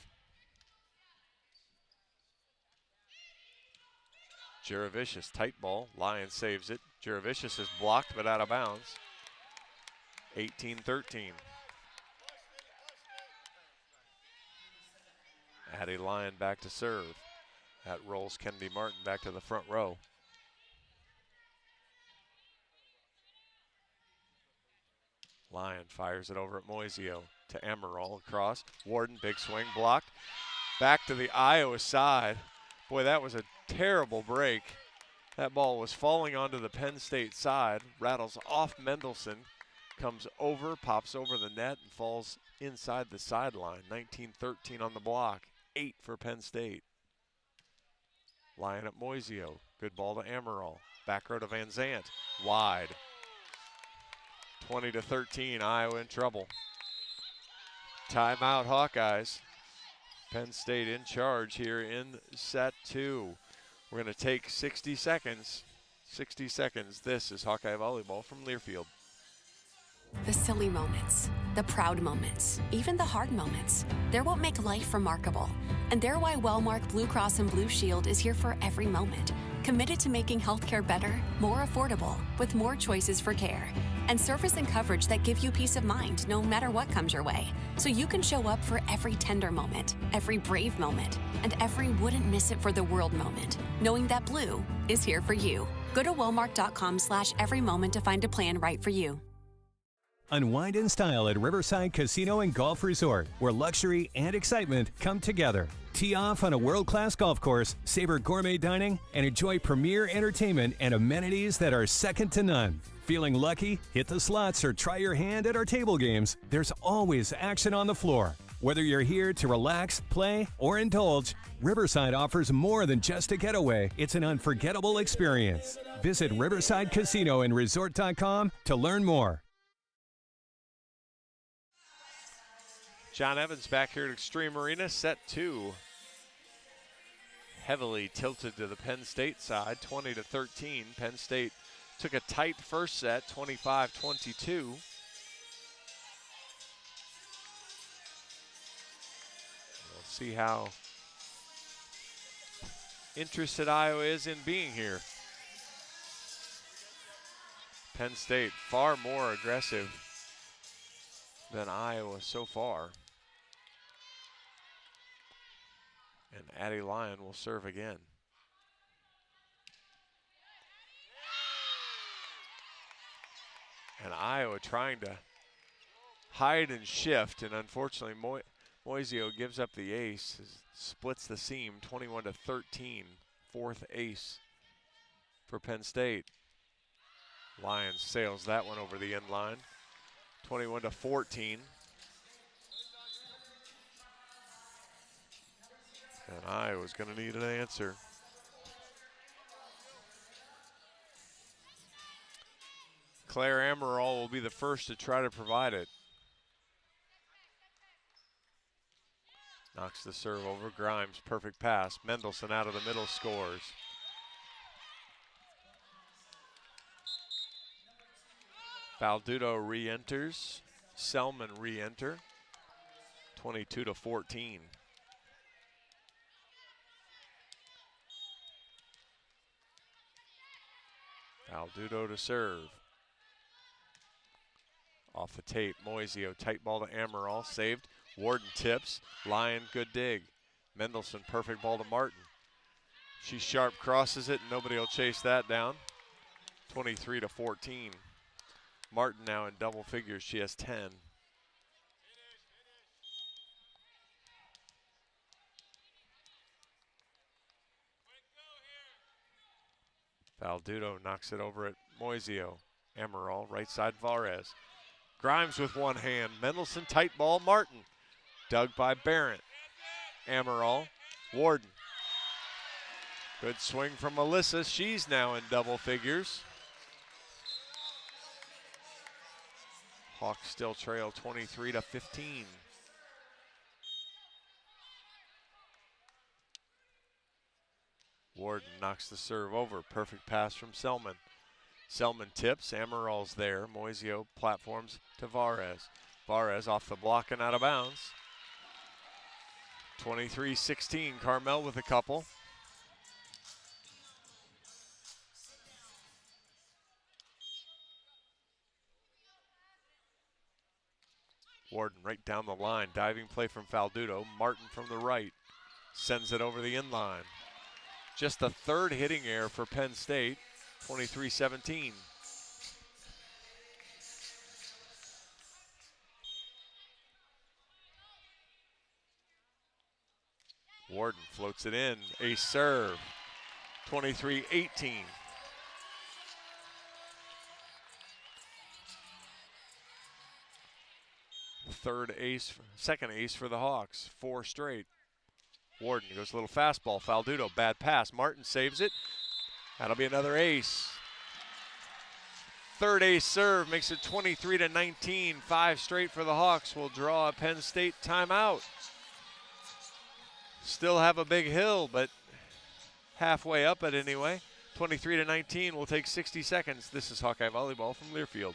Juravicius, tight ball. Lyon saves it. Juravicius is blocked but out of bounds. 18-13. Addie Lyon back to serve. That rolls Kennedy Martin back to the front row. Lyon fires it over at Moisio to Amaral across. Warden, big swing, blocked. Back to the Iowa side. Boy, that was a terrible break. That ball was falling onto the Penn State side, rattles off Mendelson, comes over, pops over the net, and falls inside the sideline. 19-13 on the block, 8 for Penn State. Lyon at Moisio, good ball to Amaral. Back row to Van Zant, wide. 20-13, Iowa in trouble. Timeout Hawkeyes. Penn State in charge here in set 2. We're going to take 60 seconds. 60 seconds. This is Hawkeye Volleyball from Learfield. The silly moments, the proud moments, even the hard moments. They're what make life remarkable. And they're why Wellmark Blue Cross and Blue Shield is here for every moment. Committed to making healthcare better, more affordable, with more choices for care. And service and coverage that give you peace of mind no matter what comes your way. So you can show up for every tender moment, every brave moment, and every wouldn't miss it for the world moment, knowing that Blue is here for you. Go to wellmark.com/every moment to find a plan right for you. Unwind in style at Riverside Casino and Golf Resort, where luxury and excitement come together. Tee off on a world-class golf course, savor gourmet dining, and enjoy premier entertainment and amenities that are second to none. Feeling lucky? Hit the slots or try your hand at our table games. There's always action on the floor. Whether you're here to relax, play, or indulge, Riverside offers more than just a getaway. It's an unforgettable experience. Visit Riverside Casino and Resort.com to learn more. John Evans back here at Extreme Arena, set 2. Heavily tilted to the Penn State side, 20-13. Penn State took a tight first set, 25-22. We'll see how interested Iowa is in being here. Penn State far more aggressive than Iowa so far. And Addie Lyon will serve again. And Iowa trying to hide and shift, and unfortunately Moisio gives up the ace, splits the seam, 21-13, fourth ace for Penn State. Lyons sails that one over the end line, 21-14. And Iowa's going to need an answer. Claire Amaral will be the first to try to provide it. Knocks the serve over. Grimes, perfect pass. Mendelson out of the middle, scores. Baldudo re-enters. Selman re-enter. 22-14. Baldudo to serve. Off the tape, Moisio, tight ball to Amaral, saved. Warden tips, Lyon, good dig. Mendelson, perfect ball to Martin. She sharp crosses it, and nobody will chase that down. 23-14. Martin now in double figures, she has 10. Baldudo knocks it over at Moisio. Amaral, right side Varez. Grimes with one hand. Mendelson, tight ball, Martin. Dug by Barrett. Amaral, Warden. Good swing from Melissa. She's now in double figures. Hawks still trail 23-15. Warden knocks the serve over. Perfect pass from Selman. Selman tips. Amaral's there. Moisio platforms to Varez. Varez off the block and out of bounds. 23-16. Carmel with a couple. Warden right down the line. Diving play from Faldudo. Martin from the right. Sends it over the inline. Just the third hitting error for Penn State. 23-17. Warden floats it in. Ace serve. 23-18. Third ace, second ace for the Hawks. 4 straight. Warden goes a little fastball. Faldudo, bad pass. Martin saves it. That'll be another ace. Third ace serve makes it 23-19. 5 straight for the Hawks. Will draw a Penn State timeout. Still have a big hill, but halfway up it anyway. 23-19 will take 60 seconds. This is Hawkeye Volleyball from Learfield.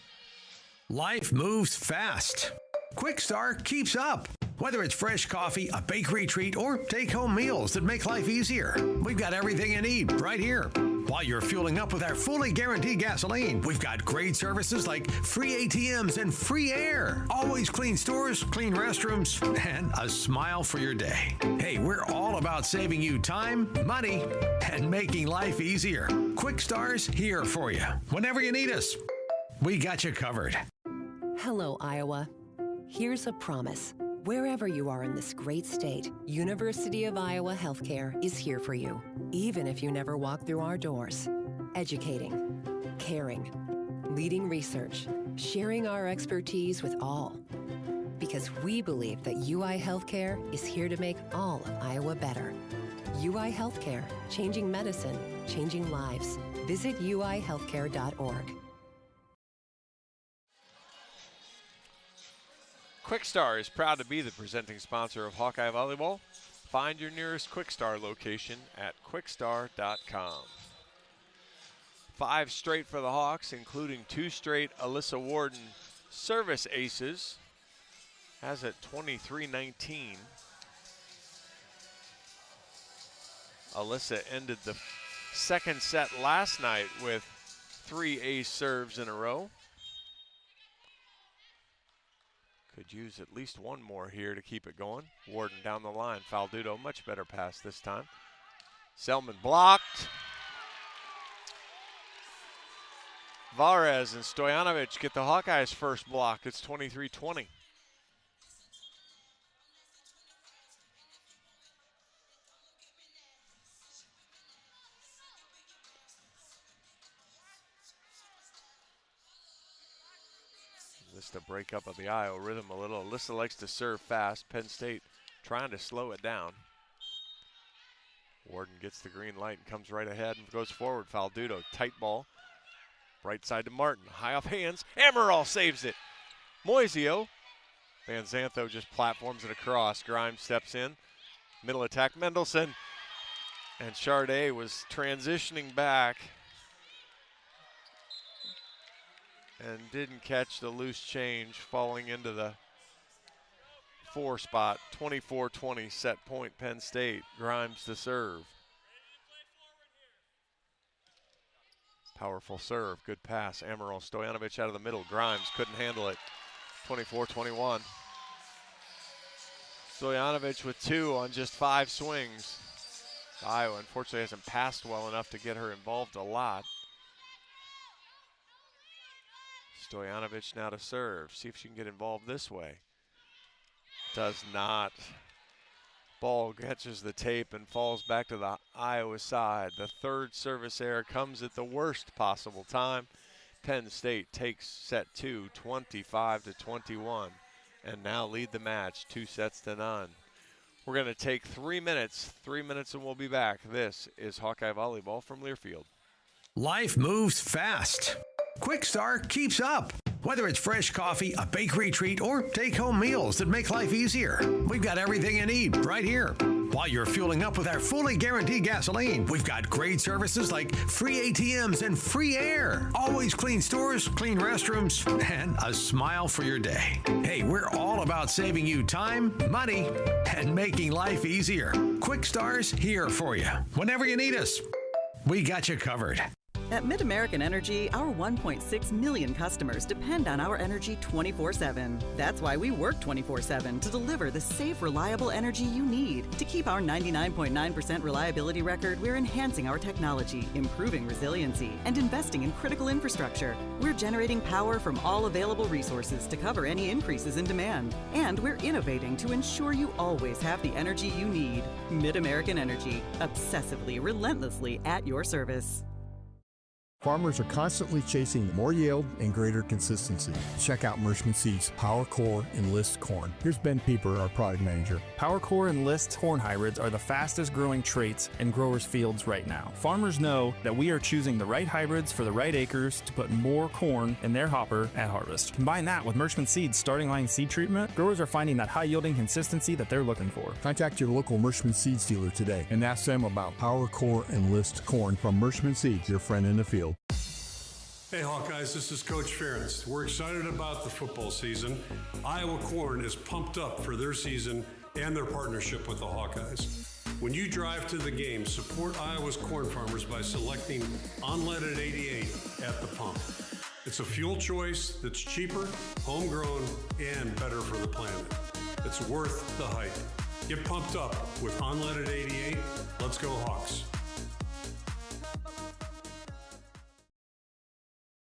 Life moves fast. Quick Start keeps up. Whether it's fresh coffee, a bakery treat, or take-home meals that make life easier, we've got everything you need right here. While you're fueling up with our fully guaranteed gasoline, we've got great services like free ATMs and free air. Always clean stores, clean restrooms, and a smile for your day. Hey, we're all about saving you time, money, and making life easier. Quick Star's here for you. Whenever you need us, we got you covered. Hello, Iowa. Here's a promise. Wherever you are in this great state, University of Iowa Healthcare is here for you, even if you never walk through our doors. Educating, caring, leading research, sharing our expertise with all. Because we believe that UI Healthcare is here to make all of Iowa better. UI Healthcare, changing medicine, changing lives. Visit uihealthcare.org. Quickstar is proud to be the presenting sponsor of Hawkeye Volleyball. Find your nearest Quickstar location at quickstar.com. 5 straight for the Hawks, including 2 straight Alyssa Warden service aces. Has it 23-19. Alyssa ended the second set last night with 3 ace serves in a row. Could use at least one more here to keep it going. Warden down the line. Faldudo, much better pass this time. Selman blocked. Varez and Stojanovic get the Hawkeyes' first block. It's 23-20. Just a breakup of the Iowa rhythm a little. Alyssa likes to serve fast. Penn State trying to slow it down. Warden gets the green light and comes right ahead and goes forward. Faldudo, tight ball. Right side to Martin. High off hands. Amaral saves it. Moisio. Van Zantho just platforms it across. Grimes steps in. Middle attack. Mendelson. And Charday was transitioning back and didn't catch the loose change, falling into the 4 spot. 24-20 set point Penn State. Grimes to serve. Powerful serve, good pass. Amaral, Stojanovic out of the middle. Grimes couldn't handle it. 24-21. Stojanovic with 2 on just 5 swings. Iowa unfortunately hasn't passed well enough to get her involved a lot. Stojanovic now to serve. See if she can get involved this way. Does not. Ball catches the tape and falls back to the Iowa side. The 3rd service error comes at the worst possible time. Penn State takes set 2, 25-21, and now lead the match 2-0. We're going to take 3 minutes. 3 minutes and we'll be back. This is Hawkeye Volleyball from Learfield. Life moves fast. Quick Start keeps up. Whether it's fresh coffee, a bakery treat, or take-home meals that make life easier, we've got everything you need right here. While you're fueling up with our fully guaranteed gasoline, we've got great services like free ATMs and free air. Always clean stores, clean restrooms, and a smile for your day. Hey, we're all about saving you time, money, and making life easier. Quick Star's here for you. Whenever you need us, we got you covered. At MidAmerican Energy, our 1.6 million customers depend on our energy 24/7. That's why we work 24/7 to deliver the safe, reliable energy you need. To keep our 99.9% reliability record, we're enhancing our technology, improving resiliency, and investing in critical infrastructure. We're generating power from all available resources to cover any increases in demand. And we're innovating to ensure you always have the energy you need. MidAmerican Energy, obsessively, relentlessly at your service. Farmers are constantly chasing more yield and greater consistency. Check out Mershman Seeds Power Core Enlist Corn. Here's Ben Pieper, our product manager. Power Core Enlist corn hybrids are the fastest growing traits in growers' fields right now. Farmers know that we are choosing the right hybrids for the right acres to put more corn in their hopper at harvest. Combine that with Mershman Seeds starting line seed treatment, growers are finding that high yielding consistency that they're looking for. Contact your local Mershman Seeds dealer today and ask them about Power Core Enlist Corn from Mershman Seeds, your friend in the field. Hey Hawkeyes, this is Coach Ferentz. We're excited about the football season. Iowa Corn is pumped up for their season and their partnership with the Hawkeyes. When you drive to the game, support Iowa's corn farmers by selecting unleaded 88 at the pump. It's a fuel choice that's cheaper, homegrown, and better for the planet. It's worth the hype. Get pumped up with unleaded 88. Let's go Hawks.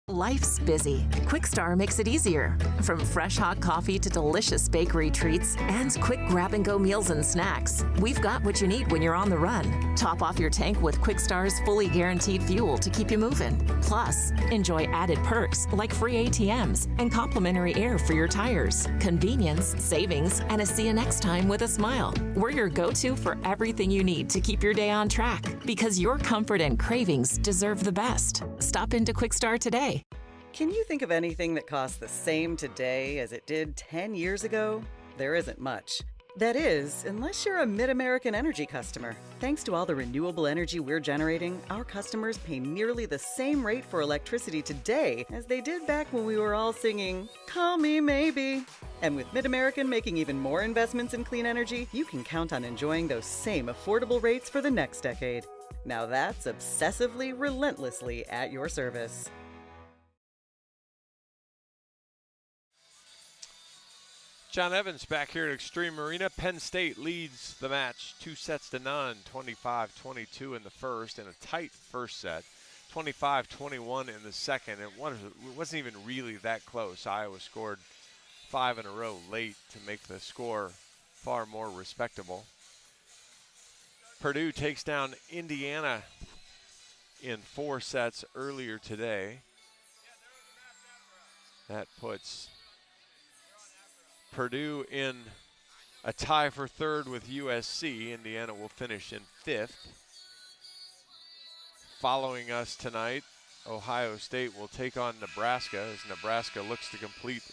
Life's busy. Quickstar makes it easier. From fresh hot coffee to delicious bakery treats and quick grab-and-go meals and snacks, we've got what you need when you're on the run. Top off your tank with Quickstar's fully guaranteed fuel to keep you moving. Plus, enjoy added perks like free ATMs and complimentary air for your tires. Convenience, savings, and a see you next time with a smile. We're your go-to for everything you need to keep your day on track because your comfort and cravings deserve the best. Stop into Quickstar today. Can you think of anything that costs the same today as it did 10 years ago? There isn't much. That is, unless you're a Mid-American Energy customer. Thanks to all the renewable energy we're generating, our customers pay nearly the same rate for electricity today as they did back when we were all singing, "Call Me Maybe." And with Mid-American making even more investments in clean energy, you can count on enjoying those same affordable rates for the next decade. Now that's obsessively, relentlessly at your service. John Evans back here at Extreme Arena. Penn State leads the match 2-0, 25-22 in the first, and a tight first set. 25-21 in the second. It wasn't even really that close. Iowa scored 5 in a row late to make the score far more respectable. Purdue takes down Indiana in 4 sets earlier today. That puts Purdue in a tie for third with USC. Indiana will finish in 5th. Following us tonight, Ohio State will take on Nebraska as Nebraska looks to complete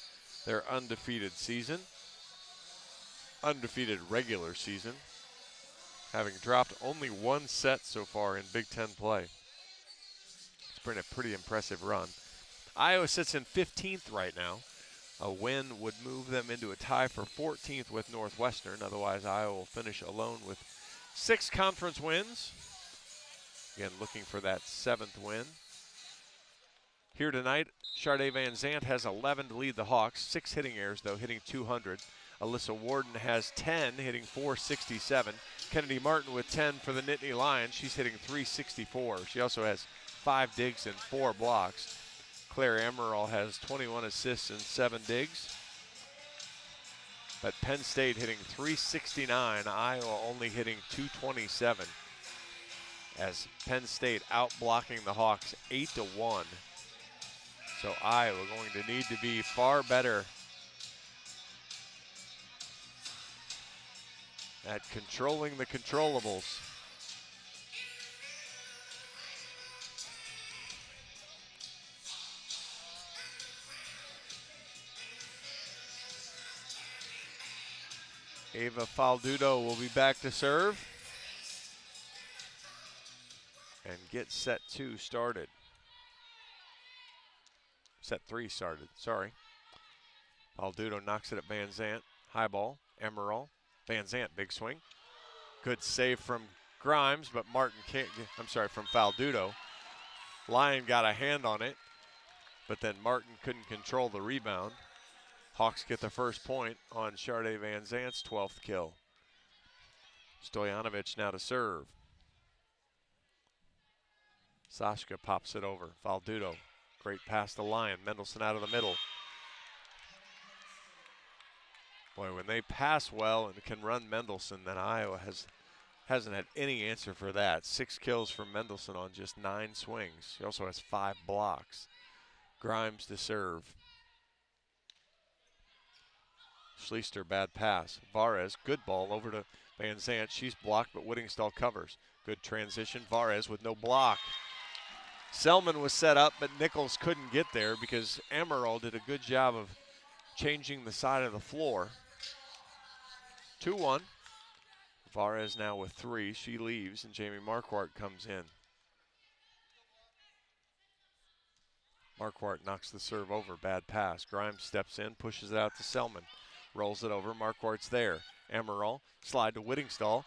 their undefeated regular season, having dropped only 1 set so far in Big Ten play. It's been a pretty impressive run. Iowa sits in 15th right now. A win would move them into a tie for 14th with Northwestern. Otherwise, Iowa will finish alone with 6 conference wins. Again, looking for that 7th win. Here tonight, Sharday Van Zandt has 11 to lead the Hawks. 6 hitting errors, though, hitting 200. Alyssa Warden has 10, hitting 467. Kennedy Martin with 10 for the Nittany Lions. She's hitting 364. She also has 5 digs and 4 blocks. Claire Amaral has 21 assists and 7 digs. But Penn State hitting 369, Iowa only hitting 227. As Penn State out blocking the Hawks 8-1. So Iowa going to need to be far better at controlling the controllables. Ava Faldudo will be back to serve and get set 2 started. Set 3 started, sorry. Faldudo knocks it at Van Zandt. High ball, Emerald. Van Zandt, big swing. Good save from Grimes, but Martin can't get, from Faldudo. Lyon got a hand on it, but then Martin couldn't control the rebound. Hawks get the first point on Sharday Van Zandt's 12th kill. Stojanovic now to serve. Sashka pops it over. Faldudo, great pass to Lyon. Mendelson out of the middle. Boy, when they pass well and can run Mendelson, then Iowa hasn't had any answer for that. 6 kills from Mendelson on just 9 swings. She also has 5 blocks. Grimes to serve. Schleister, bad pass. Varez, good ball over to Van Zant. She's blocked, but Whittingstall covers. Good transition. Varez with no block. Selman was set up, but Nichols couldn't get there because Amaral did a good job of changing the side of the floor. 2-1. Varez now with 3. She leaves, and Jamie Marquardt comes in. Marquardt knocks the serve over. Bad pass. Grimes steps in, pushes it out to Selman. Rolls it over. Marquardt's there. Amaral, slide to Whittingstall.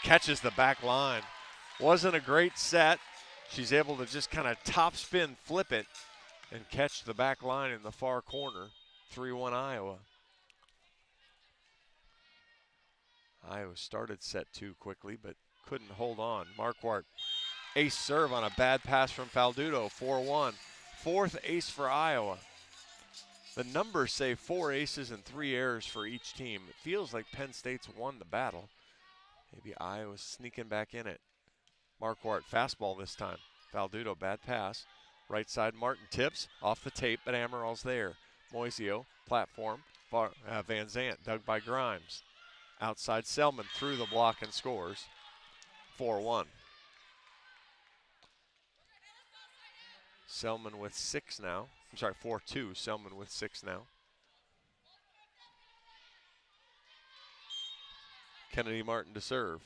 Catches the back line. Wasn't a great set. She's able to just kind of top spin, flip it, and catch the back line in the far corner. 3-1 Iowa. Iowa started set 2 quickly, but couldn't hold on. Marquardt, ace serve on a bad pass from Faldudo. 4-1. 4th ace for Iowa. The numbers say 4 aces and 3 errors for each team. It feels like Penn State's won the battle. Maybe Iowa's sneaking back in it. Marquardt, fastball this time. Faldudo, bad pass. Right side, Martin tips off the tape, but Amaral's there. Moisio, platform. Van Zant, dug by Grimes. Outside Selman, through the block and scores. 4-1. Selman with 6 now. I'm sorry, 4-2. Selman with 6 now. Kennedy Martin to serve.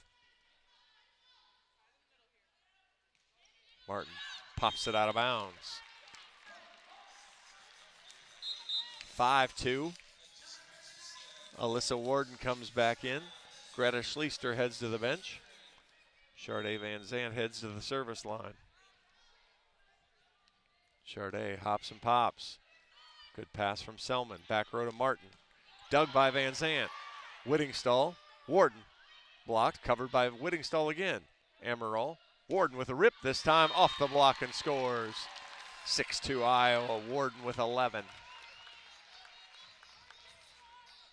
Martin pops it out of bounds. 5-2. Alyssa Warden comes back in. Greta Schleister heads to the bench. Sharday Van Zant heads to the service line. Sharday hops and pops. Good pass from Selman. Back row to Martin. Dug by Van Zant. Whittingstall. Warden. Blocked. Covered by Whittingstall again. Amaral. Warden with a rip this time. Off the block and scores. 6-2 Iowa. Warden with 11.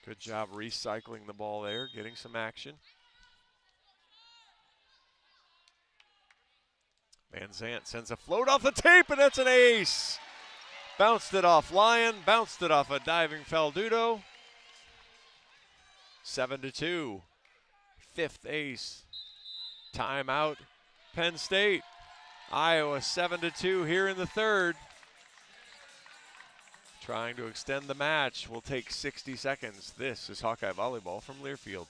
Good job recycling the ball there. Getting some action. Van Zant sends a float off the tape, and that's an ace. Bounced it off Lyon, bounced it off a diving Faldudo. 7-2. 5th ace. Timeout, Penn State. Iowa 7-2 here in the 3rd. Trying to extend the match. Will take 60 seconds. This is Hawkeye Volleyball from Learfield.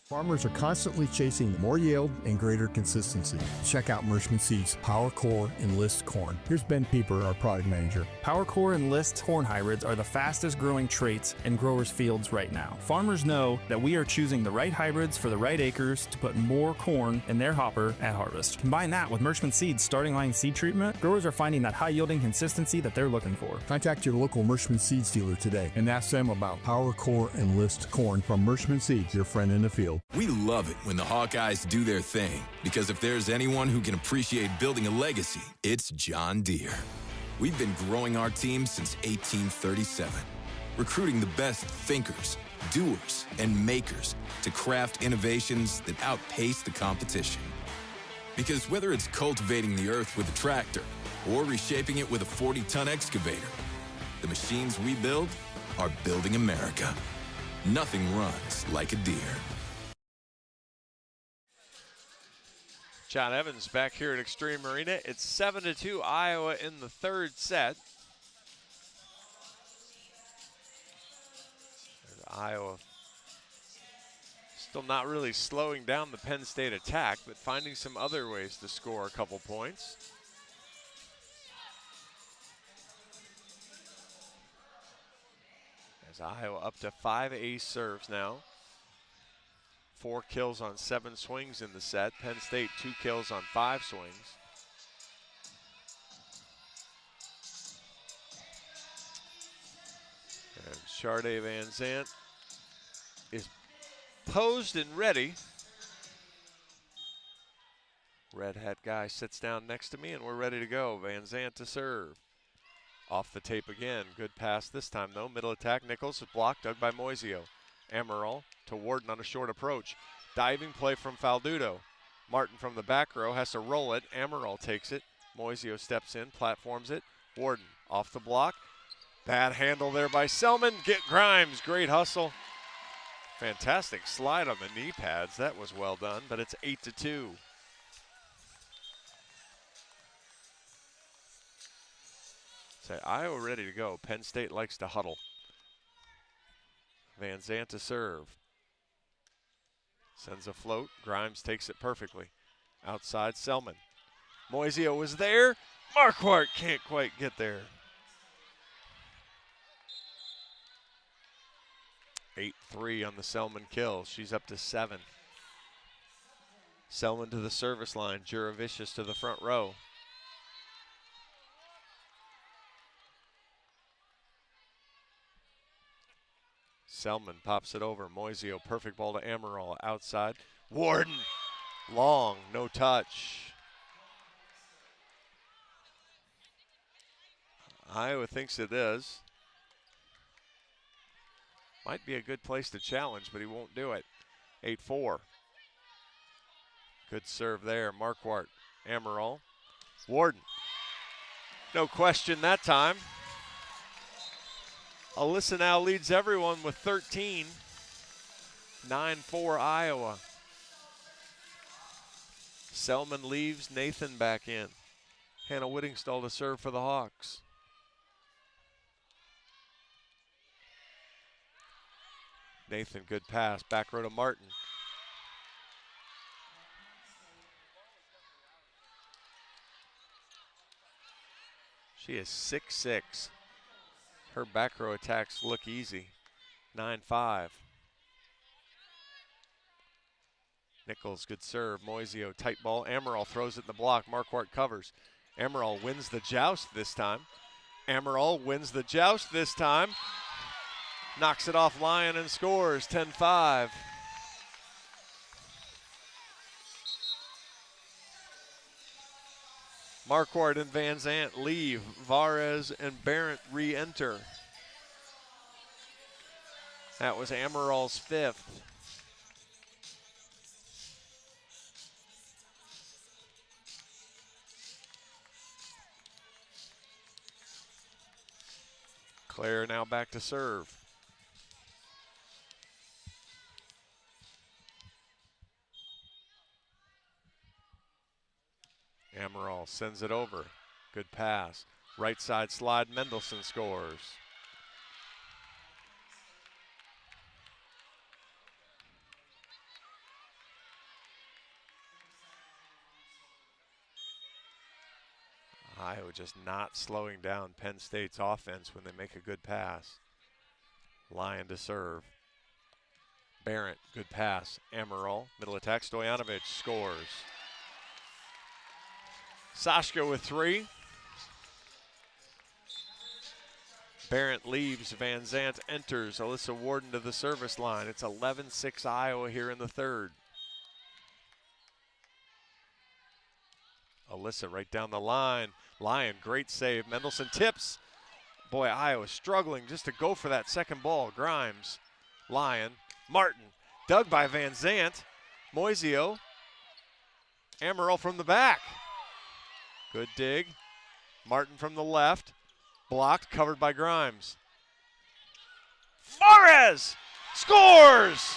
Farmers are constantly chasing more yield and greater consistency. Check out Mershman Seeds Power Core Enlist Corn. Here's Ben Pieper, our product manager. Power Core Enlist corn hybrids are the fastest growing traits in growers' fields right now. Farmers know that we are choosing the right hybrids for the right acres to put more corn in their hopper at harvest. Combine that with Mershman Seeds starting line seed treatment, growers are finding that high yielding consistency that they're looking for. Contact your local Mershman Seeds dealer today and ask them about Power Core Enlist Corn from Mershman Seeds, your friend in the field. We love it when the Hawkeyes do their thing, because if there's anyone who can appreciate building a legacy, it's John Deere. We've been growing our team since 1837, recruiting the best thinkers, doers, and makers to craft innovations that outpace the competition. Because whether it's cultivating the earth with a tractor or reshaping it with a 40-ton excavator, the machines we build are building America. Nothing runs like a Deere. John Evans back here at Extreme Arena. It's 7-2 Iowa in the 3rd set. There's Iowa still not really slowing down the Penn State attack, but finding some other ways to score a couple points. As Iowa up to 5 ace serves now. 4 kills on 7 swings in the set. Penn State 2 kills on 5 swings. And Sharday Van Zant is posed and ready. Red hat guy sits down next to me and we're ready to go. Van Zant to serve. Off the tape again. Good pass this time though. Middle attack. Nichols is blocked. Dug by Moisio. Amaral to Warden on a short approach. Diving play from Faldudo. Martin from the back row has to roll it. Amaral takes it. Moisio steps in, platforms it. Warden off the block. Bad handle there by Selman. Get Grimes, great hustle. Fantastic slide on the knee pads. That was well done, but it's 8-2. Say Iowa ready to go. Penn State likes to huddle. Van Zandt to serve. Sends a float. Grimes takes it perfectly. Outside Selman. Moisio was there. Marquardt can't quite get there. 8-3 on the Selman kill. She's up to 7. Selman to the service line. Juravicius to the front row. Selman pops it over. Moisio, perfect ball to Amaral. Outside. Warden. Long, no touch. Iowa thinks it is. Might be a good place to challenge, but he won't do it. 8-4. Good serve there. Marquardt. Amaral. Warden. No question that time. Alyssa now leads everyone with 13. 9-4 Iowa. Selman leaves, Nathan back in. Hannah Whittingstall to serve for the Hawks. Nathan, good pass. Back row to Martin. She is 6'6". Her back row attacks look easy. 9-5. Nichols, good serve. Moisio, tight ball. Amaral throws it in the block. Marquardt covers. Amaral wins the joust this time. Amaral wins the joust this time. Knocks it off Lyon and scores. 10-5. Marquardt and Van Zandt leave. Varez and Barrett re-enter. That was Amaral's 5th. Claire now back to serve. Amaral sends it over. Good pass. Right side slide. Mendelson scores. Iowa just not slowing down Penn State's offense when they make a good pass. Lyon to serve. Barrett, good pass. Amaral, middle attack. Stojanovic scores. Sashka with 3. Barrett leaves. Van Zandt enters. Alyssa Warden to the service line. It's 11-6 Iowa here in the third. Alyssa right down the line. Lyon, great save. Mendelson tips. Boy, Iowa struggling just to go for that second ball. Grimes, Lyon, Martin, dug by Van Zandt. Moisio, Amaral from the back. Good dig. Martin from the left. Blocked, covered by Grimes. Fares scores!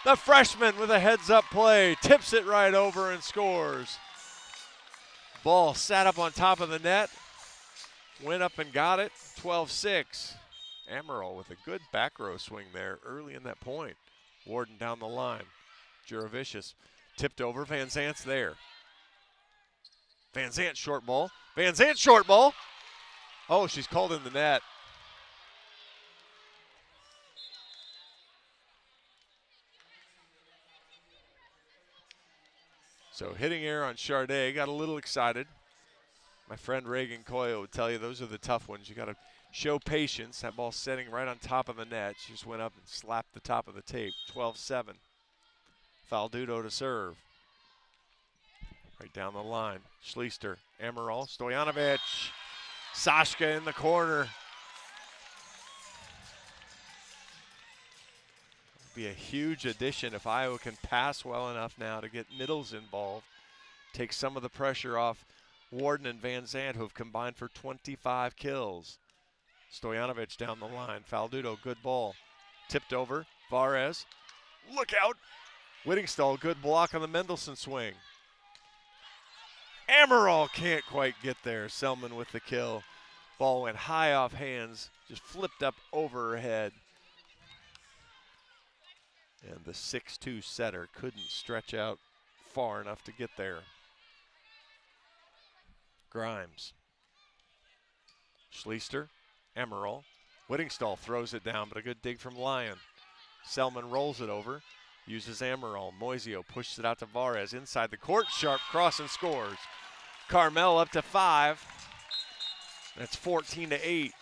The freshman with a heads-up play. Tips it right over and scores. Ball sat up on top of the net. Went up and got it. 12-6. Amaral with a good back row swing there early in that point. Warden down the line. Juravicius tipped over. Van Zandt's there. Van Zandt short ball. Van Zandt short ball. Oh, she's called in the net. So hitting error on Charday. Got a little excited. My friend Reagan Coyle would tell you those are the tough ones. You got to show patience. That ball setting right on top of the net. She just went up and slapped the top of the tape. 12-7. Faldudo to serve. Right down the line. Schleister, Amaral, Stojanovic. Sashka in the corner. Be a huge addition if Iowa can pass well enough now to get middles involved. Take some of the pressure off Warden and Van Zandt, who have combined for 25 kills. Stojanovic down the line. Faldudo, good ball. Tipped over. Varez, look out. Whittingstall, good block on the Mendelson swing. Amaral can't quite get there. Selman with the kill. Ball went high off hands, just flipped up over her head. And the 6'2" setter couldn't stretch out far enough to get there. Grimes. Schleister, Emerald. Whittingstall throws it down, but a good dig from Lyon. Selman rolls it over, uses Emerald. Moisio pushes it out to Varez inside the court. Sharp cross and scores. Carmel up to 5. That's 14-8.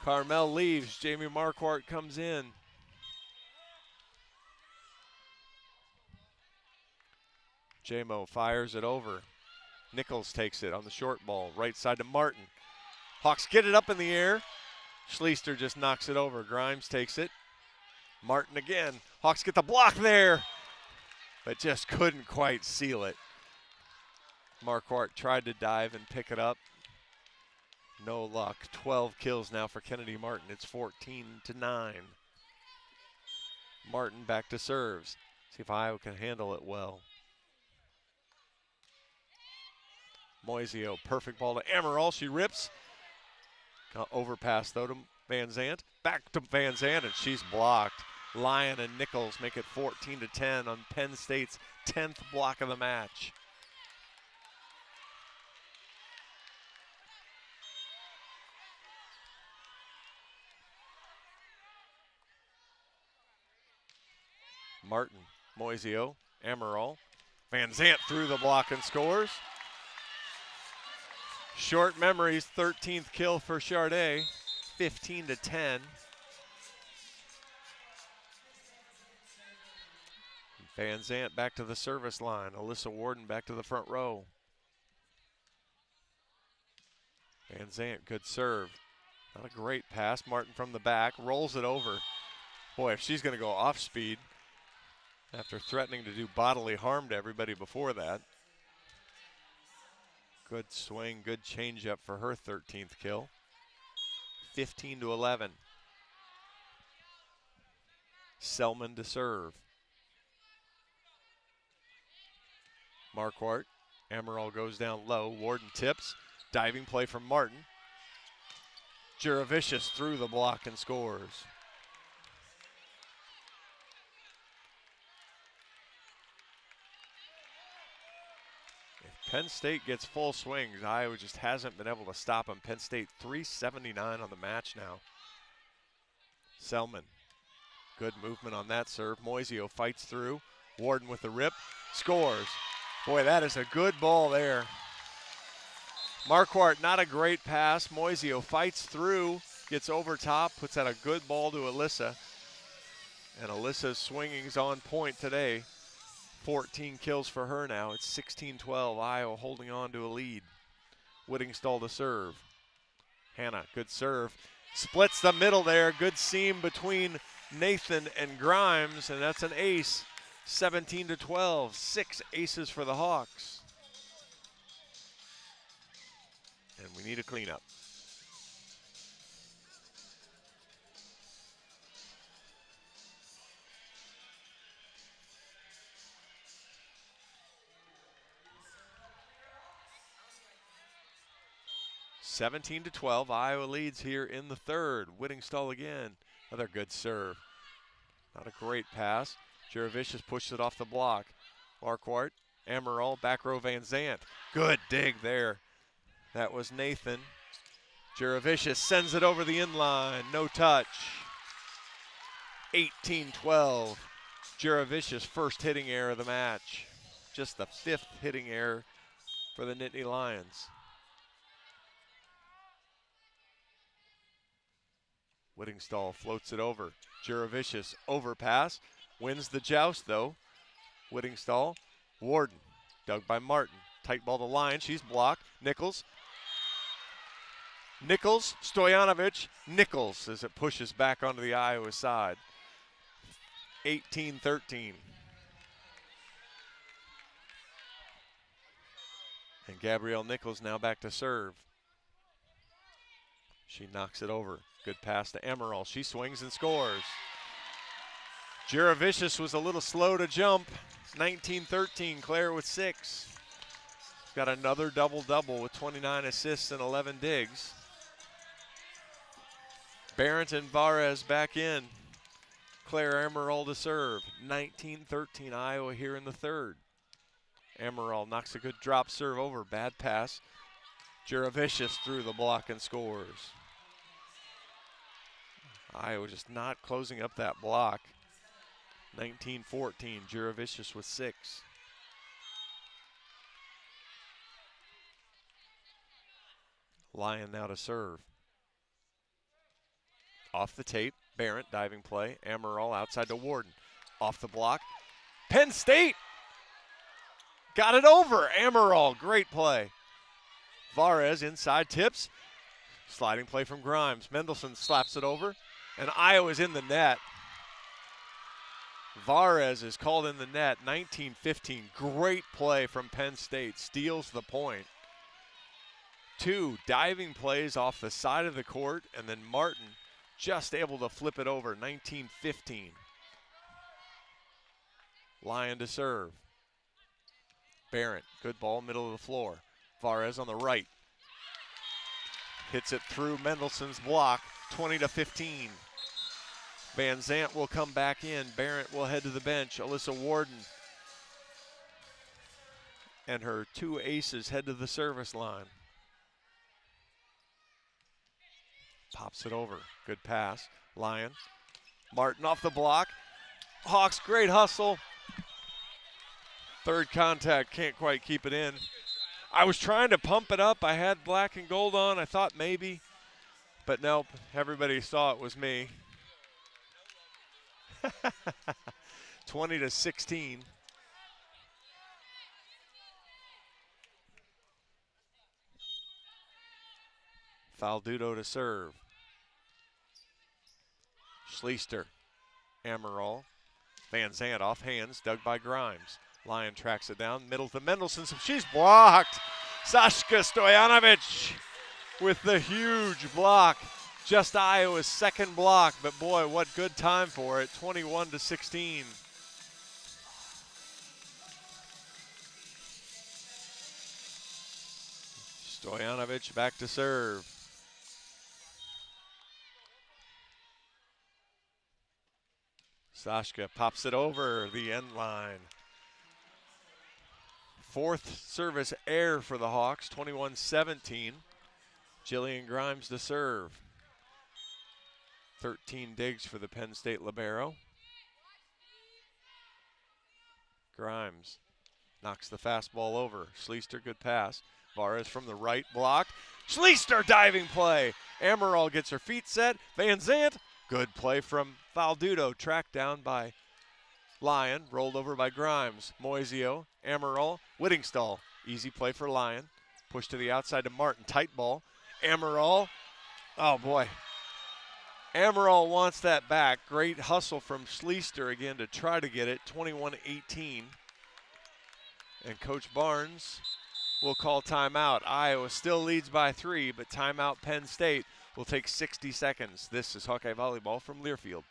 Carmel leaves. Jamie Marquardt comes in. J-Mo fires it over. Nichols takes it on the short ball. Right side to Martin. Hawks get it up in the air. Schleister just knocks it over. Grimes takes it. Martin again. Hawks get the block there, but just couldn't quite seal it. Marquardt tried to dive and pick it up. No luck. 12 kills now for Kennedy Martin. It's 14-9. Martin back to serves. See if Iowa can handle it well. Moisio, perfect ball to Amaral. She rips. Overpass though to Van Zandt. Back to Van Zandt, and she's blocked. Lyon and Nichols make it 14-10 on Penn State's 10th block of the match. Martin, Moisio, Amaral. Van Zandt through the block and scores. Short memories, 13th kill for Charday, 15-10. Van Zandt back to the service line. Alyssa Warden back to the front row. Van Zandt, good serve. Not a great pass. Martin from the back, rolls it over. Boy, if she's going to go off speed after threatening to do bodily harm to everybody before that. Good swing, good changeup for her 13th kill. 15-11. Selman to serve. Marquardt. Amaral goes down low. Warden tips. Diving play from Martin. Juravicius through the block and scores. Penn State gets full swings. Iowa just hasn't been able to stop them. Penn State 379 on the match now. Selman, good movement on that serve. Moisio fights through. Warden with the rip, scores. Boy, that is a good ball there. Marquardt, not a great pass. Moisio fights through, gets over top, puts out a good ball to Alyssa. And Alyssa's swinging's on point today. 14 kills for her now. It's 16-12. Iowa holding on to a lead. Whittingstall to serve. Hannah, good serve. Splits the middle there. Good seam between Nathan and Grimes, and that's an ace. 17-12. 6 aces for the Hawks. And we need a cleanup. (17-12). Iowa leads here in the third. Whittingstall again. Another good serve. Not a great pass. Juravicius pushes it off the block. Marquardt, Amaral, back row Van Zandt. Good dig there. That was Nathan. Juravicius sends it over the inline. No touch. 18-12. Juravicius' first hitting error of the match. Just the 5th hitting error for the Nittany Lions. Whittingstall floats it over. Juravicius overpass. Wins the joust though. Whittingstall. Warden. Dug by Martin. Tight ball to line. She's blocked. Nichols. Nichols, Stojanovic, Nichols as it pushes back onto the Iowa side. 18-13. And Gabrielle Nichols now back to serve. She knocks it over. Good pass to Emerald. She swings and scores. Juravicius was a little slow to jump. 19-13, Claire with 6. Got another double-double with 29 assists and 11 digs. Barrett and Varez back in. Claire Emerald to serve. 19-13, Iowa here in the third. Emerald knocks a good drop serve over. Bad pass. Juravicius through the block and scores. Iowa just not closing up that block. 19-14, Juravicius with 6. Lyon now to serve. Off the tape, Barrett diving play. Amaral outside to Warden. Off the block. Penn State got it over. Amaral, great play. Varez inside tips. Sliding play from Grimes. Mendelson slaps it over, and Iowa's in the net. Varez is called in the net. 19-15, great play from Penn State. Steals the point. 2 diving plays off the side of the court, and then Martin just able to flip it over. 19-15. Lyon to serve. Barrett, good ball, middle of the floor. Varez on the right. Hits it through Mendelson's block. 20-15. Van Zant will come back in. Barrett will head to the bench. Alyssa Warden and her 2 aces head to the service line. Pops it over. Good pass. Lyon. Martin off the block. Hawks, great hustle. Third contact, can't quite keep it in. I was trying to pump it up. I had black and gold on. I thought maybe, but nope. Everybody saw it was me. 20-16. Faldudo to serve. Schleister. Amaral. Van Zant off hands, dug by Grimes. Lyon tracks it down, middle to Mendelson. She's blocked. Sashka Stojanovic with the huge block. Just Iowa's second block, but boy, what good time for it. 21-16. Stojanovic back to serve. Sashka pops it over the end line. 4th service error for the Hawks, 21-17. Jillian Grimes to serve. 13 digs for the Penn State libero. Grimes knocks the fastball over. Schleister, good pass. Varez from the right, blocked. Schleister diving play. Amaral gets her feet set. Van Zant, good play from Faldudo, tracked down by Lyon, rolled over by Grimes. Moisio, Amaral, Whittingstall. Easy play for Lyon. Push to the outside to Martin, tight ball. Amaral, oh boy. Amaral wants that back. Great hustle from Schleister again to try to get it. 21-18. And Coach Barnes will call timeout. Iowa still leads by 3, but timeout Penn State will take 60 seconds. This is Hawkeye Volleyball from Learfield.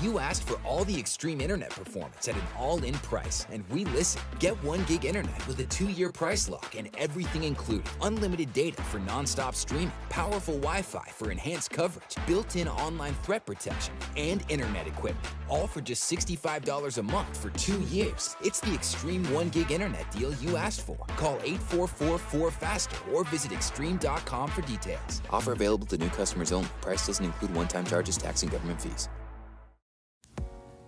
You asked for all the extreme internet performance at an all-in price, and we listened. Get 1 gig internet with a 2-year price lock and everything included. Unlimited data for non-stop streaming, powerful Wi-Fi for enhanced coverage, built-in online threat protection, and internet equipment. All for just $65 a month for 2 years. It's the extreme 1 gig internet deal you asked for. Call 844-4FASTER or visit extreme.com for details. Offer available to new customers only. Price doesn't include one-time charges, tax, and government fees.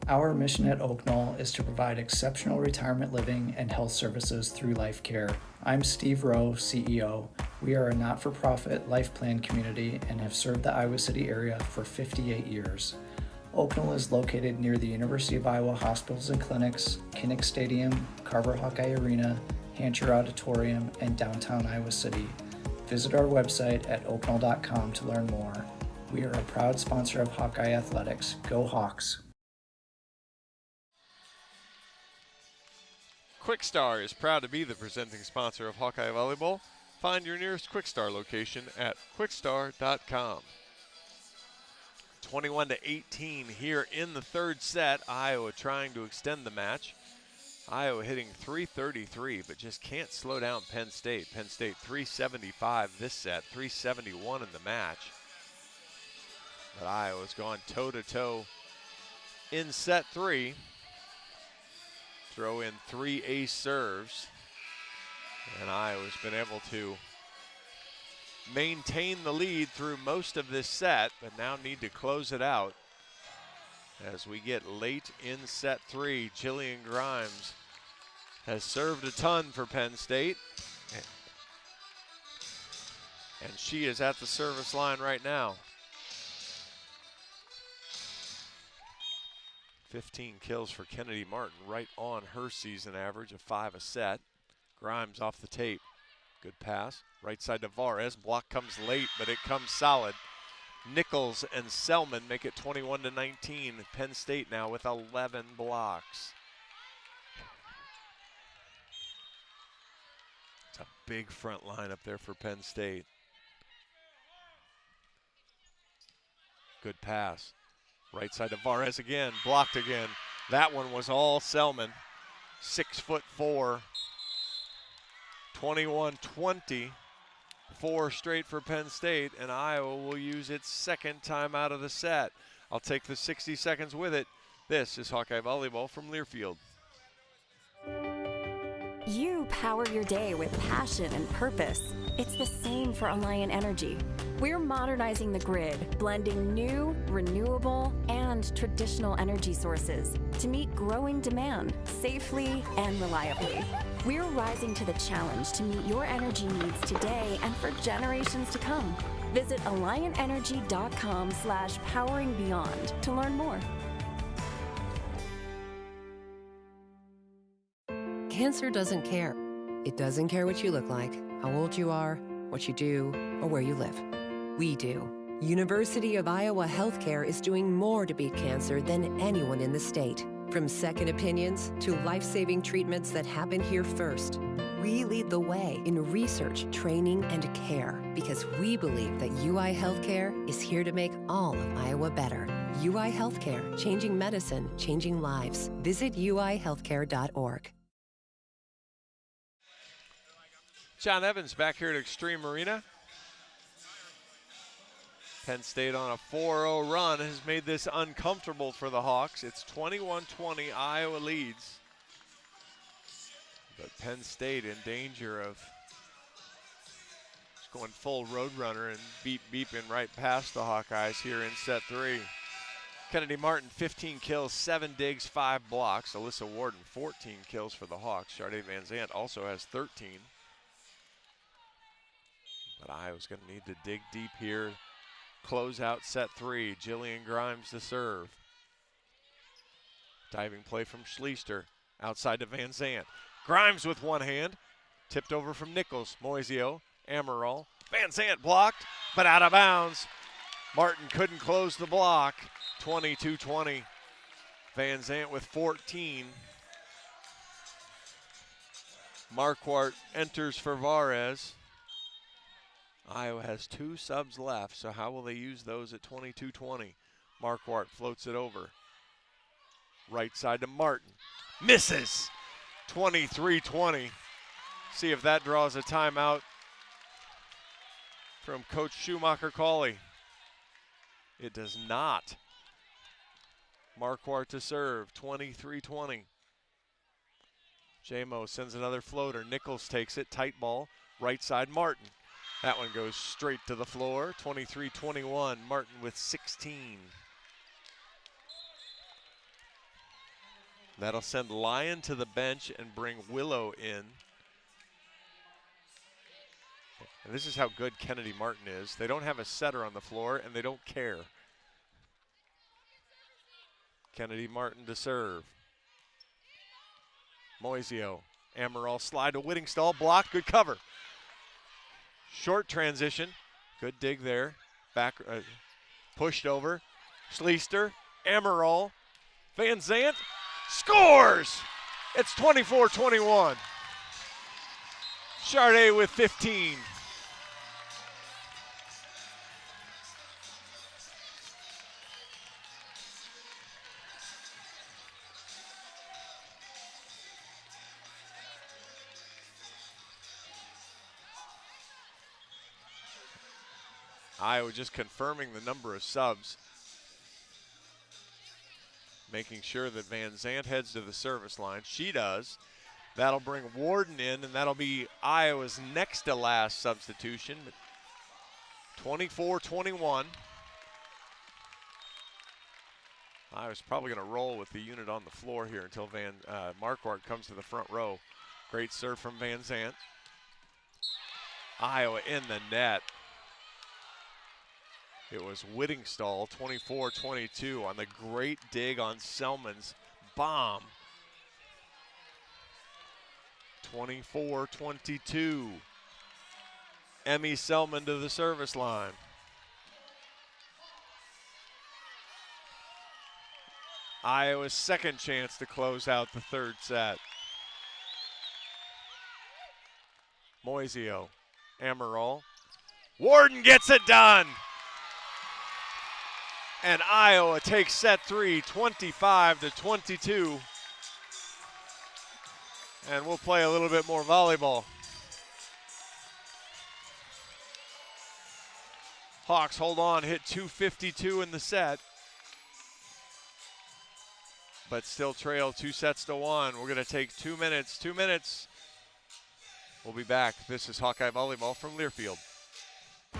Our mission at Oak Knoll is to provide exceptional retirement living and health services through life care. I'm Steve Rowe, CEO. We are a not-for-profit life plan community and have served the Iowa City area for 58 years. Oak Knoll is located near the University of Iowa hospitals and clinics, Kinnick Stadium, Carver Hawkeye Arena, Hancher Auditorium, and downtown Iowa City. Visit our website at openall.com to learn more. We are a proud sponsor of Hawkeye Athletics. Go Hawks! Quickstar is proud to be the presenting sponsor of Hawkeye Volleyball. Find your nearest Quickstar location at quickstar.com. 21-18 here in the third set. Iowa trying to extend the match. Iowa hitting 333, but just can't slow down Penn State. Penn State 375 this set, 371 in the match. But Iowa's gone toe-to-toe in set three. Throw in 3 ace serves. And Iowa's been able to maintain the lead through most of this set, but now need to close it out. As we get late in set three, Jillian Grimes has served a ton for Penn State. And she is at the service line right now. 15 kills for Kennedy Martin, right on her season average of 5 a set. Grimes off the tape. Good pass. Right side to Vares. Block comes late, but it comes solid. Nichols and Selman make it 21-19. Penn State now with 11 blocks. It's a big front line up there for Penn State. Good pass. Right side to Vares again. Blocked again. That one was all Selman. 6'4". 21-20. 4 straight for Penn State, and Iowa will use its second time out of the set. I'll take the 60 seconds with it. This is Hawkeye Volleyball from Learfield. You power your day with passion and purpose. It's the same for Alliant Energy. We're modernizing the grid, blending new, renewable, and traditional energy sources to meet growing demand safely and reliably. We're rising to the challenge to meet your energy needs today and for generations to come. Visit alliantenergy.com/poweringbeyond to learn more. Cancer doesn't care. It doesn't care what you look like, how old you are, what you do, or where you live. We do. University of Iowa Healthcare is doing more to beat cancer than anyone in the state. From second opinions to life-saving treatments that happen here first. We lead the way in research, training, and care because we believe that UI Healthcare is here to make all of Iowa better. UI Healthcare, changing medicine, changing lives. Visit uihealthcare.org. John Evans back here at Extreme Arena. Penn State on a 4-0 run has made this uncomfortable for the Hawks. It's 21-20, Iowa leads. But Penn State in danger of just going full roadrunner and beeping right past the Hawkeyes here in set three. Kennedy Martin, 15 kills, 7 digs, 5 blocks. Alyssa Warden, 14 kills for the Hawks. Sharday Van Zandt also has 13. But Iowa's going to need to dig deep here. Close out set three. Jillian Grimes to serve. Diving play from Schleister. Outside to Van Zandt. Grimes with one hand. Tipped over from Nichols. Moisio. Amaral. Van Zandt blocked, but out of bounds. Martin couldn't close the block. 22-20. Van Zandt with 14. Marquardt enters for Vares. Iowa has 2 subs left, so how will they use those at 22-20? Marquardt floats it over. Right side to Martin. Misses! 23-20. See if that draws a timeout from Coach Schumacher-Cauley. It does not. Marquardt to serve, 23-20. J-Mo sends another floater. Nichols takes it, tight ball. Right side, Martin. That one goes straight to the floor, 23-21, Martin with 16. That'll send Lyon to the bench and bring Willow in. And this is how good Kennedy Martin is. They don't have a setter on the floor, and they don't care. Kennedy Martin to serve. Moisio, Amaral slide to Whittingstall, blocked, good cover. Short transition. Good dig there. Back, pushed over. Schleister, Amaral, Van Zandt scores! It's 24-21. Charday with 15. Iowa just confirming the number of subs, making sure that Van Zandt heads to the service line. She does. That'll bring Warden in, and that'll be Iowa's next to last substitution. 24-21. Iowa's probably going to roll with the unit on the floor here until Marquardt comes to the front row. Great serve from Van Zandt. Iowa in the net. It was Whittingstall, 24-22, on the great dig on Selman's bomb. 24-22. Emmy Selman to the service line. Iowa's second chance to close out the third set. Moisio, Amaral. Warden gets it done! And Iowa takes set 3, 25-22. And we'll play a little bit more volleyball. Hawks hold on, hit 252 in the set. But still trail 2-1. We're gonna take 2 minutes, 2 minutes. We'll be back. This is Hawkeye Volleyball from Learfield.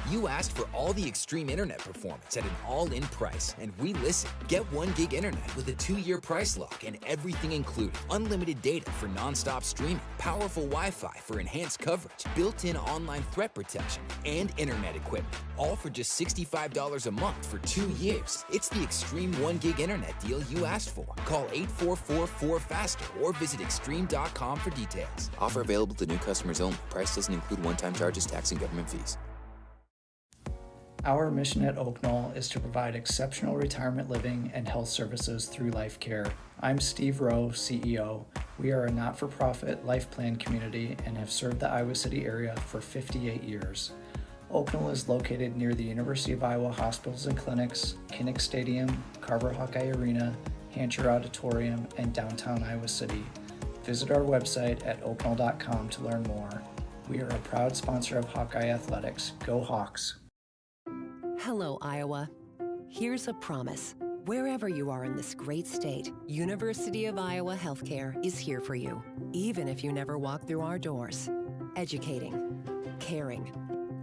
You asked for all the extreme internet performance at an all-in price, and we listened. Get 1 gig internet with a 2-year price lock and everything included. Unlimited data for non-stop streaming, powerful Wi-Fi for enhanced coverage, built-in online threat protection, and internet equipment. All for just $65 a month for 2 years. It's the extreme 1 gig internet deal you asked for. Call 844-4FASTER or visit extreme.com for details. Offer available to new customers only. Price doesn't include one-time charges, tax, and government fees. Our mission at Oak Knoll is to provide exceptional retirement living and health services through life care. I'm Steve Rowe, CEO. We are a not-for-profit life plan community and have served the Iowa City area for 58 years. Oak Knoll is located near the University of Iowa hospitals and clinics, Kinnick Stadium, Carver Hawkeye Arena, Hancher Auditorium, and downtown Iowa City. Visit our website at oakknoll.com to learn more. We are a proud sponsor of Hawkeye Athletics. Go Hawks! Hello, Iowa. Here's a promise. Wherever you are in this great state, University of Iowa Healthcare is here for you, even if you never walk through our doors. Educating, caring,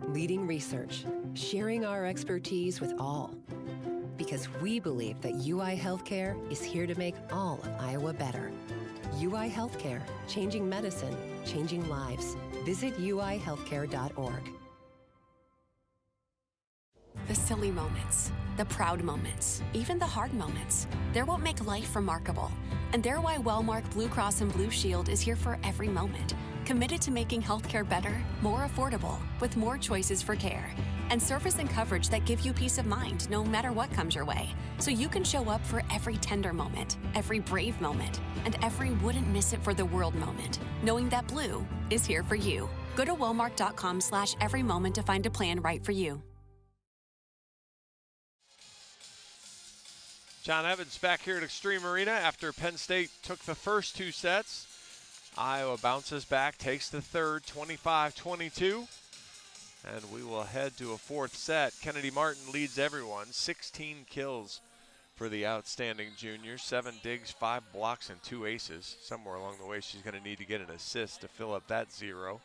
leading research, sharing our expertise with all. Because we believe that UI Healthcare is here to make all of Iowa better. UI Healthcare, changing medicine, changing lives. Visit uihealthcare.org. The silly moments, the proud moments, even the hard moments. They're what make life remarkable. And they're why Wellmark Blue Cross and Blue Shield is here for every moment. Committed to making healthcare better, more affordable, with more choices for care. And service and coverage that give you peace of mind no matter what comes your way. So you can show up for every tender moment, every brave moment, and every wouldn't miss it for the world moment, knowing that Blue is here for you. Go to wellmark.com/every moment to find a plan right for you. John Evans back here at Extreme Arena after Penn State took the first 2 sets. Iowa bounces back, takes the third, 25-22. And we will head to a 4th set. Kennedy Martin leads everyone, 16 kills for the outstanding junior. 7 digs, 5 blocks, and 2 aces. Somewhere along the way, she's going to need to get an assist to fill up that 0.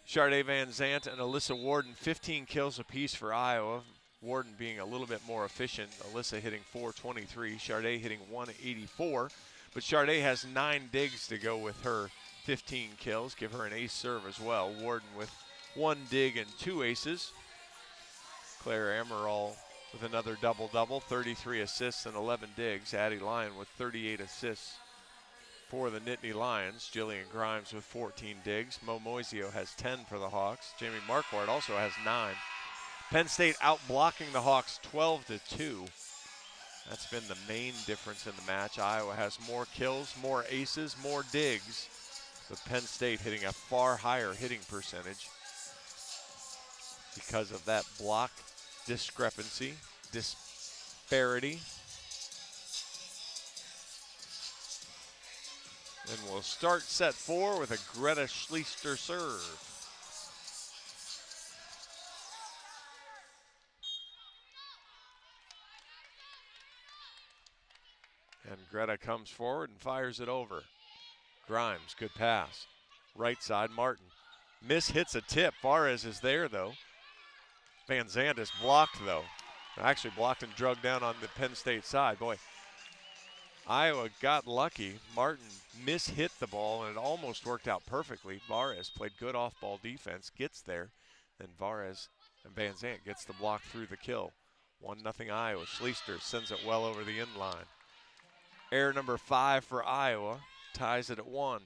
Charday Van Zandt and Alyssa Warden, 15 kills apiece for Iowa. Warden being a little bit more efficient. Alyssa hitting 423, Charday hitting 184. But Charday has 9 digs to go with her 15 kills. Give her an ace serve as well. Warden with 1 dig and 2 aces. Claire Amaral with another double-double, 33 assists and 11 digs. Addie Lyon with 38 assists. For the Nittany Lions, Jillian Grimes with 14 digs. Mo Moisio has 10 for the Hawks. Jamie Marquardt also has 9. Penn State out blocking the Hawks 12-2. That's been the main difference in the match. Iowa has more kills, more aces, more digs, with Penn State hitting a far higher hitting percentage because of that block discrepancy, disparity. And we'll start set 4 with a Greta Schleister serve. And Greta comes forward and fires it over. Grimes, good pass. Right side, Martin. Hits a tip. Varez is there, though. Van Zandt is blocked, though. Actually blocked and drugged down on the Penn State side. Boy, Iowa got lucky. Martin hit the ball, and it almost worked out perfectly. Varez played good off-ball defense, gets there. Then Varez and Van Zandt gets the block through the kill. 1-0 Iowa. Schleister sends it well over the end line. Error number 5 for Iowa, ties it at 1.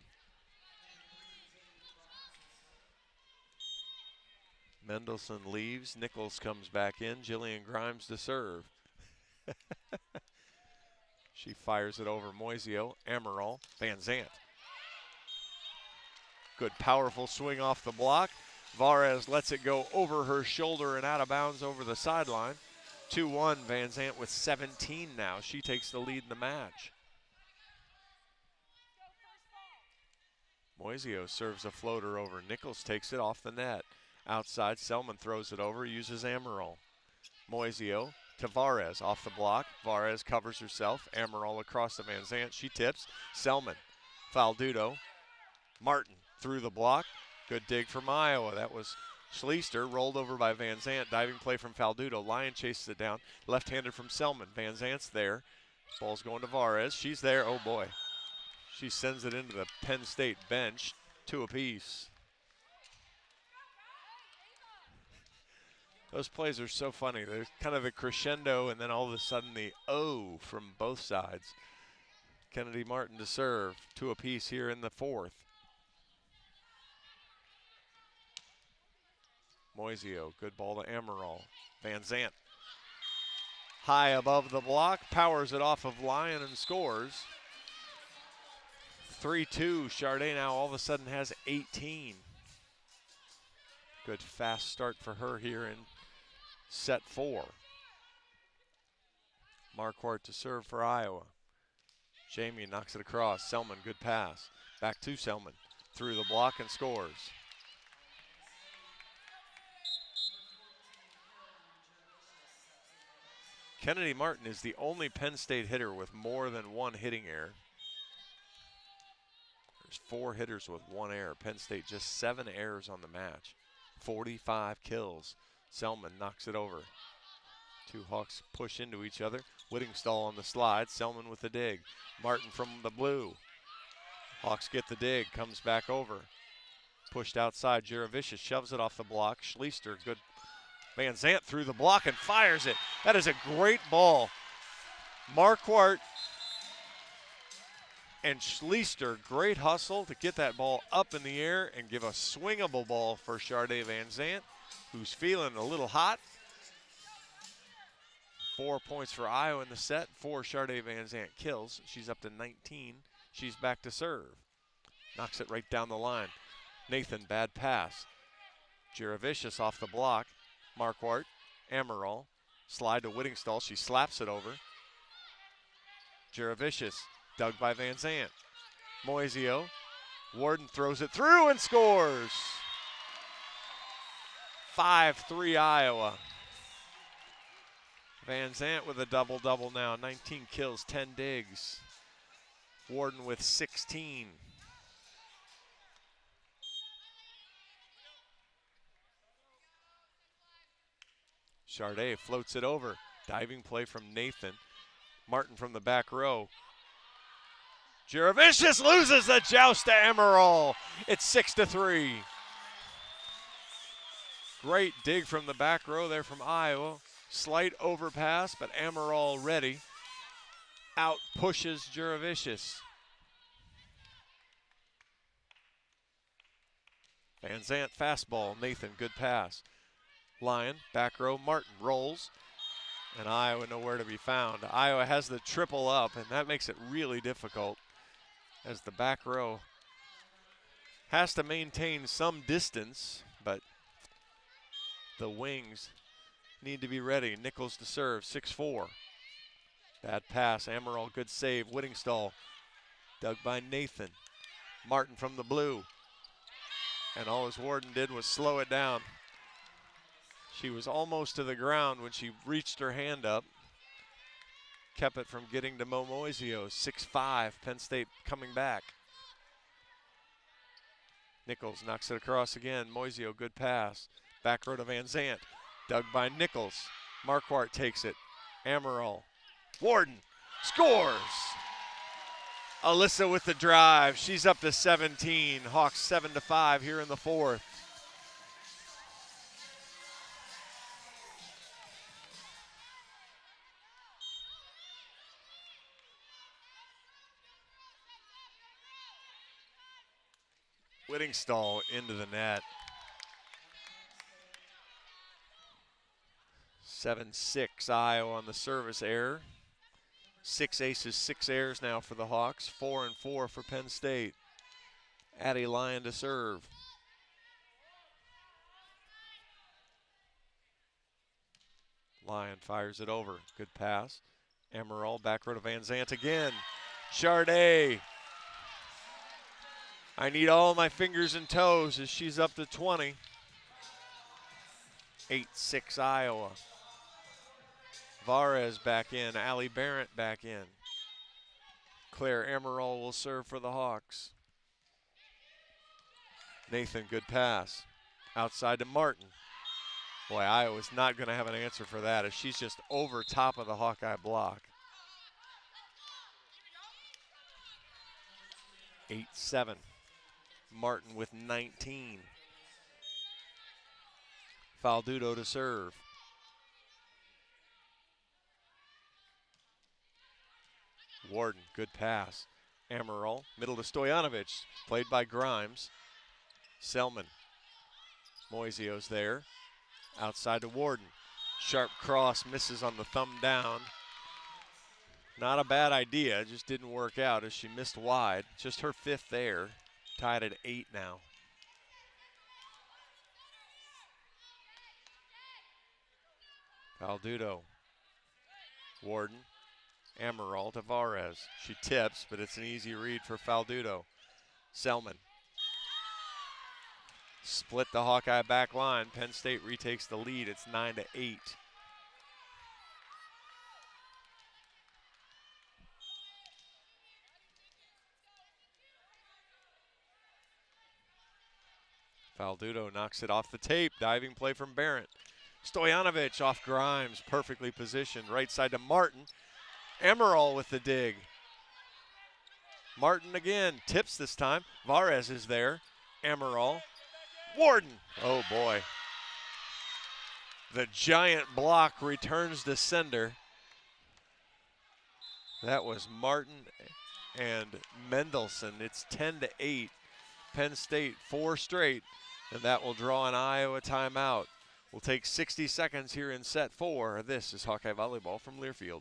Mendelson leaves, Nichols comes back in, Jillian Grimes to serve. She fires it over Moisio, Amaral, Van Zandt. Good powerful swing off the block. Varez lets it go over her shoulder and out of bounds over the sideline. 2-1, Van Zandt with 17 now. She takes the lead in the match. Moisio serves a floater over. Nichols takes it off the net. Outside, Selman throws it over, uses Amaral. Moisio to Varez off the block. Varez covers herself. Amaral across to Van Zandt. She tips. Selman. Faldudo. Martin through the block. Good dig from Iowa. That was Schleister, rolled over by Van Zandt. Diving play from Faldudo. Lyon chases it down. Left-handed from Selman. Van Zandt's there. Ball's going to Varez. She's there. Oh, boy. She sends it into the Penn State bench. 2 apiece. Those plays are so funny. There's kind of a crescendo, and then all of a sudden the O from both sides. Kennedy Martin to serve. 2 apiece here in the 4th. Moisio, good ball to Amaral. Van Zandt. High above the block, powers it off of Lyon and scores. 3-2, Charday now all of a sudden has 18. Good fast start for her here in set 4. Marquardt to serve for Iowa. Jamie knocks it across. Selman, good pass. Back to Selman. Through the block and scores. Kennedy Martin is the only Penn State hitter with more than 1 hitting error. There's 4 hitters with 1 error. Penn State just 7 errors on the match. 45 kills. Selman knocks it over. 2 Hawks push into each other. Whittingstall on the slide. Selman with the dig. Martin from the blue. Hawks get the dig. Comes back over. Pushed outside. Juravicius shoves it off the block. Schleister, good. Van Zandt through the block and fires it. That is a great ball. Marquardt and Schleister, great hustle to get that ball up in the air and give a swingable ball for Charday Van Zandt, who's feeling a little hot. 4 points for Iowa in the set. 4 Charday Van Zandt kills. She's up to 19. She's back to serve. Knocks it right down the line. Nathan, bad pass. Juravicius off the block. Marquardt, Amaral, slide to Whittingstall. She slaps it over. Juravicius, dug by Van Zandt. Moisio, Warden throws it through and scores. 5-3 Iowa. Van Zandt with a double-double now. 19 kills, 10 digs. Warden with 16. Charday floats it over. Diving play from Nathan. Martin from the back row. Juravicius loses the joust to Amaral. It's 6-3. Great dig from the back row there from Iowa. Slight overpass, but Amaral ready. Out pushes Juravicius. Van Zant fastball. Nathan, good pass. Lyon, back row. Martin rolls. And Iowa nowhere to be found. Iowa has the triple up, and that makes it really difficult as the back row has to maintain some distance, but the wings need to be ready. Nichols to serve, 6-4. Bad pass, Amaral, good save. Whittingstall, dug by Nathan. Martin from the blue. And all his Warden did was slow it down. She was almost to the ground when she reached her hand up. Kept it from getting to Moisio, 6-5, Penn State coming back. Nichols knocks it across again. Moisio, good pass. Back row to Van Zant. Dug by Nichols. Marquardt takes it. Amaral. Warden scores. Alyssa with the drive. She's up to 17. Hawks 7-5 here in the fourth. Whittingstall into the net. 7-6 Iowa on the service error. 6 aces, 6 errors now for the Hawks. 4-4 for Penn State. Addie Lyon to serve. Lyon fires it over. Good pass. Amaral back row to Van Zant again. Charday. I need all my fingers and toes as she's up to 20. 8-6 Iowa. Varez back in. Allie Barrett back in. Claire Amaral will serve for the Hawks. Nathan, good pass. Outside to Martin. Boy, Iowa's not going to have an answer for that as she's just over top of the Hawkeye block. 8-7. Martin with 19. Faldudo to serve. Warden, good pass. Amaral, middle to Stojanovic, played by Grimes. Selman. Moisio's there. Outside to Warden. Sharp cross, misses on the thumb down. Not a bad idea, just didn't work out as she missed wide. Just her 5th there. Tied at 8 now. Faldudo. Warden. Amaral to Varez. She tips, but it's an easy read for Faldudo. Selman. Split the Hawkeye back line. Penn State retakes the lead. It's 9-8. Faldudo knocks it off the tape. Diving play from Barrett. Stojanovic off Grimes. Perfectly positioned. Right side to Martin. Amaral with the dig. Martin again. Tips this time. Varez is there. Amaral. Warden. Oh boy. The giant block returns to sender. That was Martin and Mendelson. It's 10-8. Penn State 4 straight. And that will draw an Iowa timeout. We'll take 60 seconds here in set 4. This is Hawkeye Volleyball from Learfield.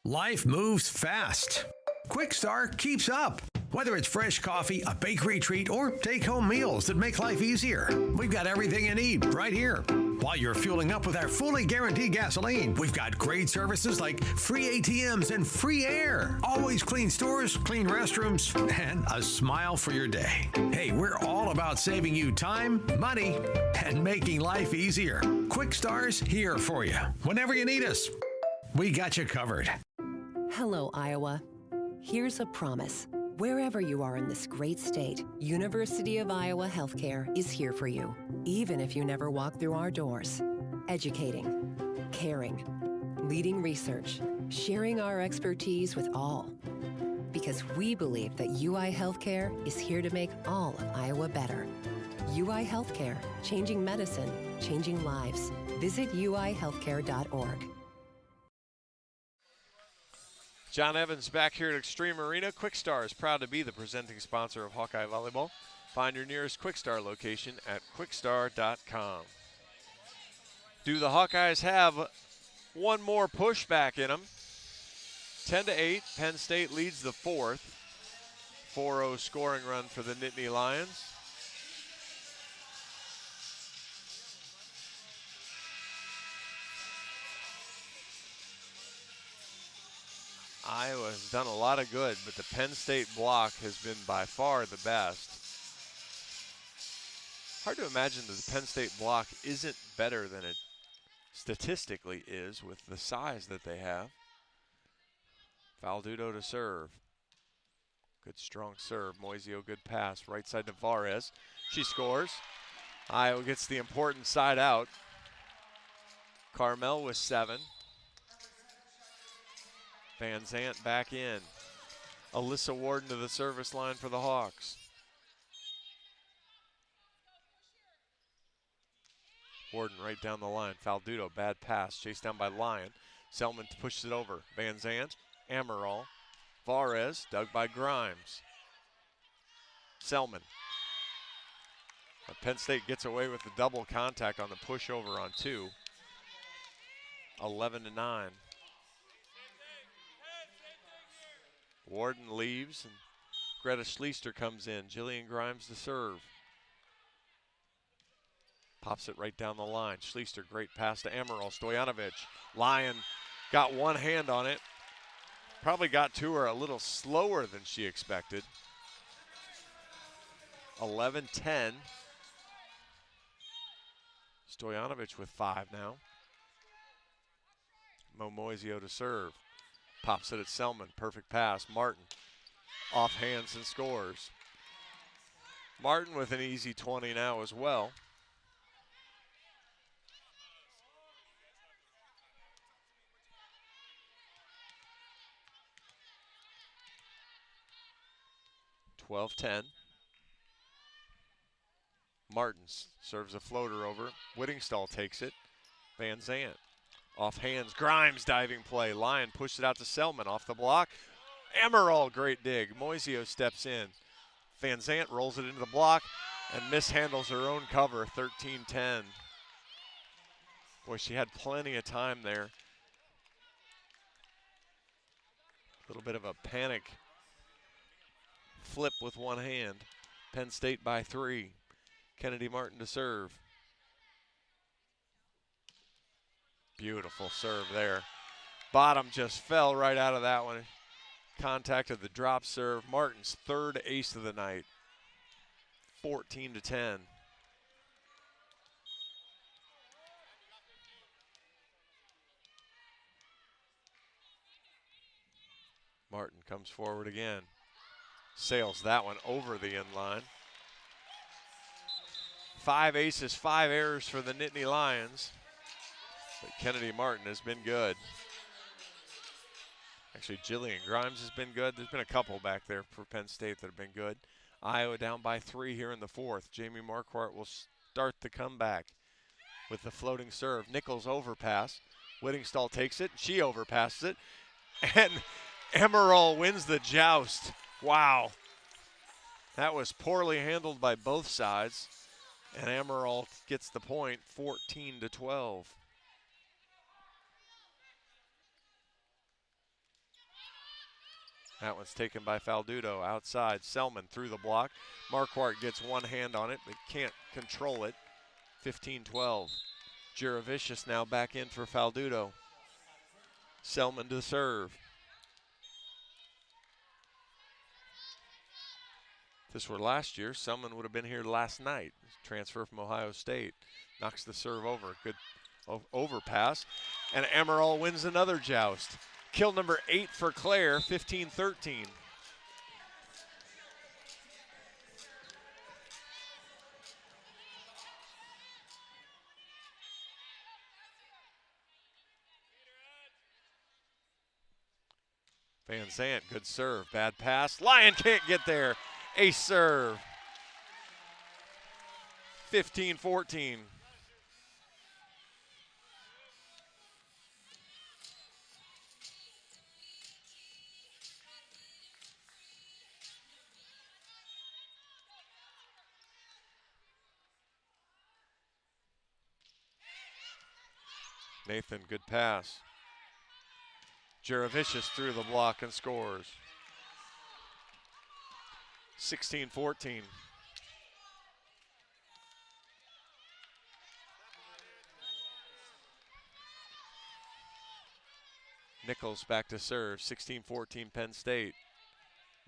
Life moves fast. Quick Start keeps up. Whether it's fresh coffee, a bakery treat, or take-home meals that make life easier, we've got everything you need right here. While you're fueling up with our fully guaranteed gasoline, we've got great services like free ATMs and free air. Always clean stores, clean restrooms, and a smile for your day. Hey, we're all about saving you time, money, and making life easier. Quick Star's here for you. Whenever you need us, we got you covered. Hello, Iowa. Here's a promise. Wherever you are in this great state, University of Iowa Healthcare is here for you, even if you never walk through our doors. Educating, caring, leading research, sharing our expertise with all. Because we believe that UI Healthcare is here to make all of Iowa better. UI Healthcare, changing medicine, changing lives. Visit uihealthcare.org. John Evans back here at Extreme Arena. Quick Star is proud to be the presenting sponsor of Hawkeye Volleyball. Find your nearest Quickstar location at quickstar.com. Do the Hawkeyes have one more pushback in them? 10-8, Penn State leads the fourth. 4-0 scoring run for the Nittany Lions. Iowa has done a lot of good, but the Penn State block has been by far the best. Hard to imagine that the Penn State block isn't better than it statistically is with the size that they have. Faldudo to serve. Good strong serve. Moisio, good pass. Right side to Varez. She scores. Iowa gets the important side out. Carmel with 7. Van Zant back in. Alyssa Warden to the service line for the Hawks. Warden right down the line. Faldudo, bad pass. Chased down by Lyon. Selman pushes it over. Van Zant, Amaral, Varez, dug by Grimes. Selman. But Penn State gets away with the double contact on the pushover on 2. 11-9. Warden leaves and Greta Schleister comes in. Jillian Grimes to serve. Pops it right down the line. Schleister, great pass to Amaral. Stojanovic. Lyon got one hand on it. Probably got to her a little slower than she expected. 11-10. Stojanovic with 5 now. Momoisio to serve. Pops it at Selman. Perfect pass. Martin off hands and scores. Martin with an easy 20 now as well. (12-10). Martins serves a floater over. Whittingstall takes it. Van Zant. Off hands, Grimes diving play. Lyon pushed it out to Selman off the block. Amaral, great dig. Moisio steps in. Van Zant rolls it into the block and mishandles her own cover, 13-10. Boy, she had plenty of time there. A little bit of a panic flip with one hand. Penn State by 3. Kennedy Martin to serve. Beautiful serve there. Bottom just fell right out of that one. Contacted the drop serve. Martin's 3rd ace of the night. 14-10. Martin comes forward again. Sails that one over the end line. 5 aces, 5 errors for the Nittany Lions. But Kennedy Martin has been good. Actually, Jillian Grimes has been good. There's been a couple back there for Penn State that have been good. Iowa down by 3 here in the 4th. Jamie Marquardt will start the comeback with the floating serve. Nichols overpass. Whittingstall takes it. She overpasses it. And Amaral wins the joust. Wow. That was poorly handled by both sides. And Amaral gets the point, 14-12. That one's taken by Faldudo outside. Selman through the block. Marquardt gets one hand on it, but can't control it. 15-12. Juravicius now back in for Faldudo. Selman to serve. If this were last year, Selman would have been here last night. Transfer from Ohio State. Knocks the serve over. Good overpass. And Amaral wins another joust. Kill number 8 for Claire, 15-13. Van Zant, good serve, bad pass. Lyon can't get there. Ace serve. 15-14. Nathan, good pass. Juravicius through the block and scores. 16-14. Nichols back to serve. 16-14 Penn State.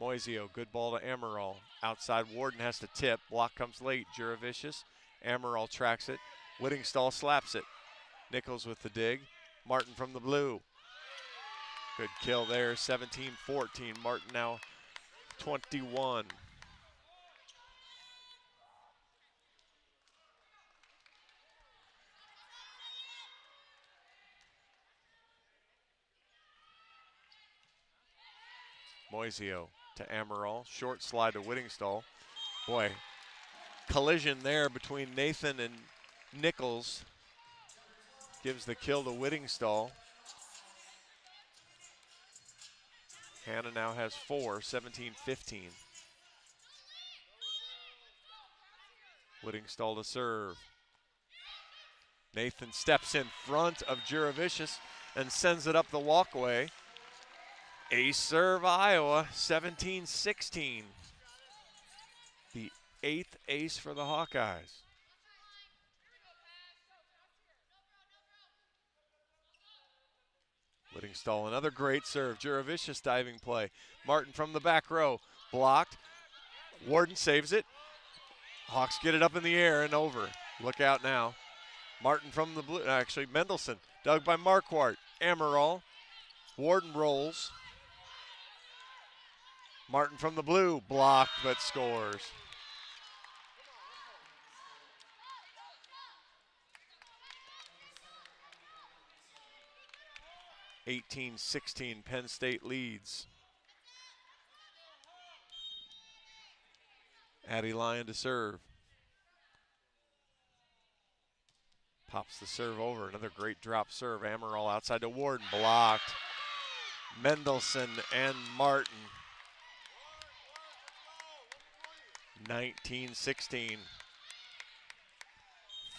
Moisio, good ball to Amaral. Outside, Warden has to tip. Block comes late. Juravicius. Amaral tracks it. Whittingstall slaps it. Nichols with the dig. Martin from the blue. Good kill there. 17-14. Martin now 21. Moisio to Amaral. Short slide to Whittingstall. Boy, collision there between Nathan and Nichols. Gives the kill to Whittingstall. Hannah now has 4, 17-15. Whittingstall to serve. Nathan steps in front of Juravicius and sends it up the walkway. Ace serve Iowa, 17-16. The 8th ace for the Hawkeyes. Whittingstall, another great serve. Juravicius diving play. Martin from the back row, blocked. Warden saves it. Hawks get it up in the air and over. Look out now. Martin from the blue, actually Mendelson, dug by Marquardt. Amaral, Warden rolls. Martin from the blue, blocked but scores. (18-16) Penn State leads. Addie Lyon to serve. Pops the serve over. Another great drop serve. Amaral outside to Warden, blocked. Mendelson and Martin. 19-16.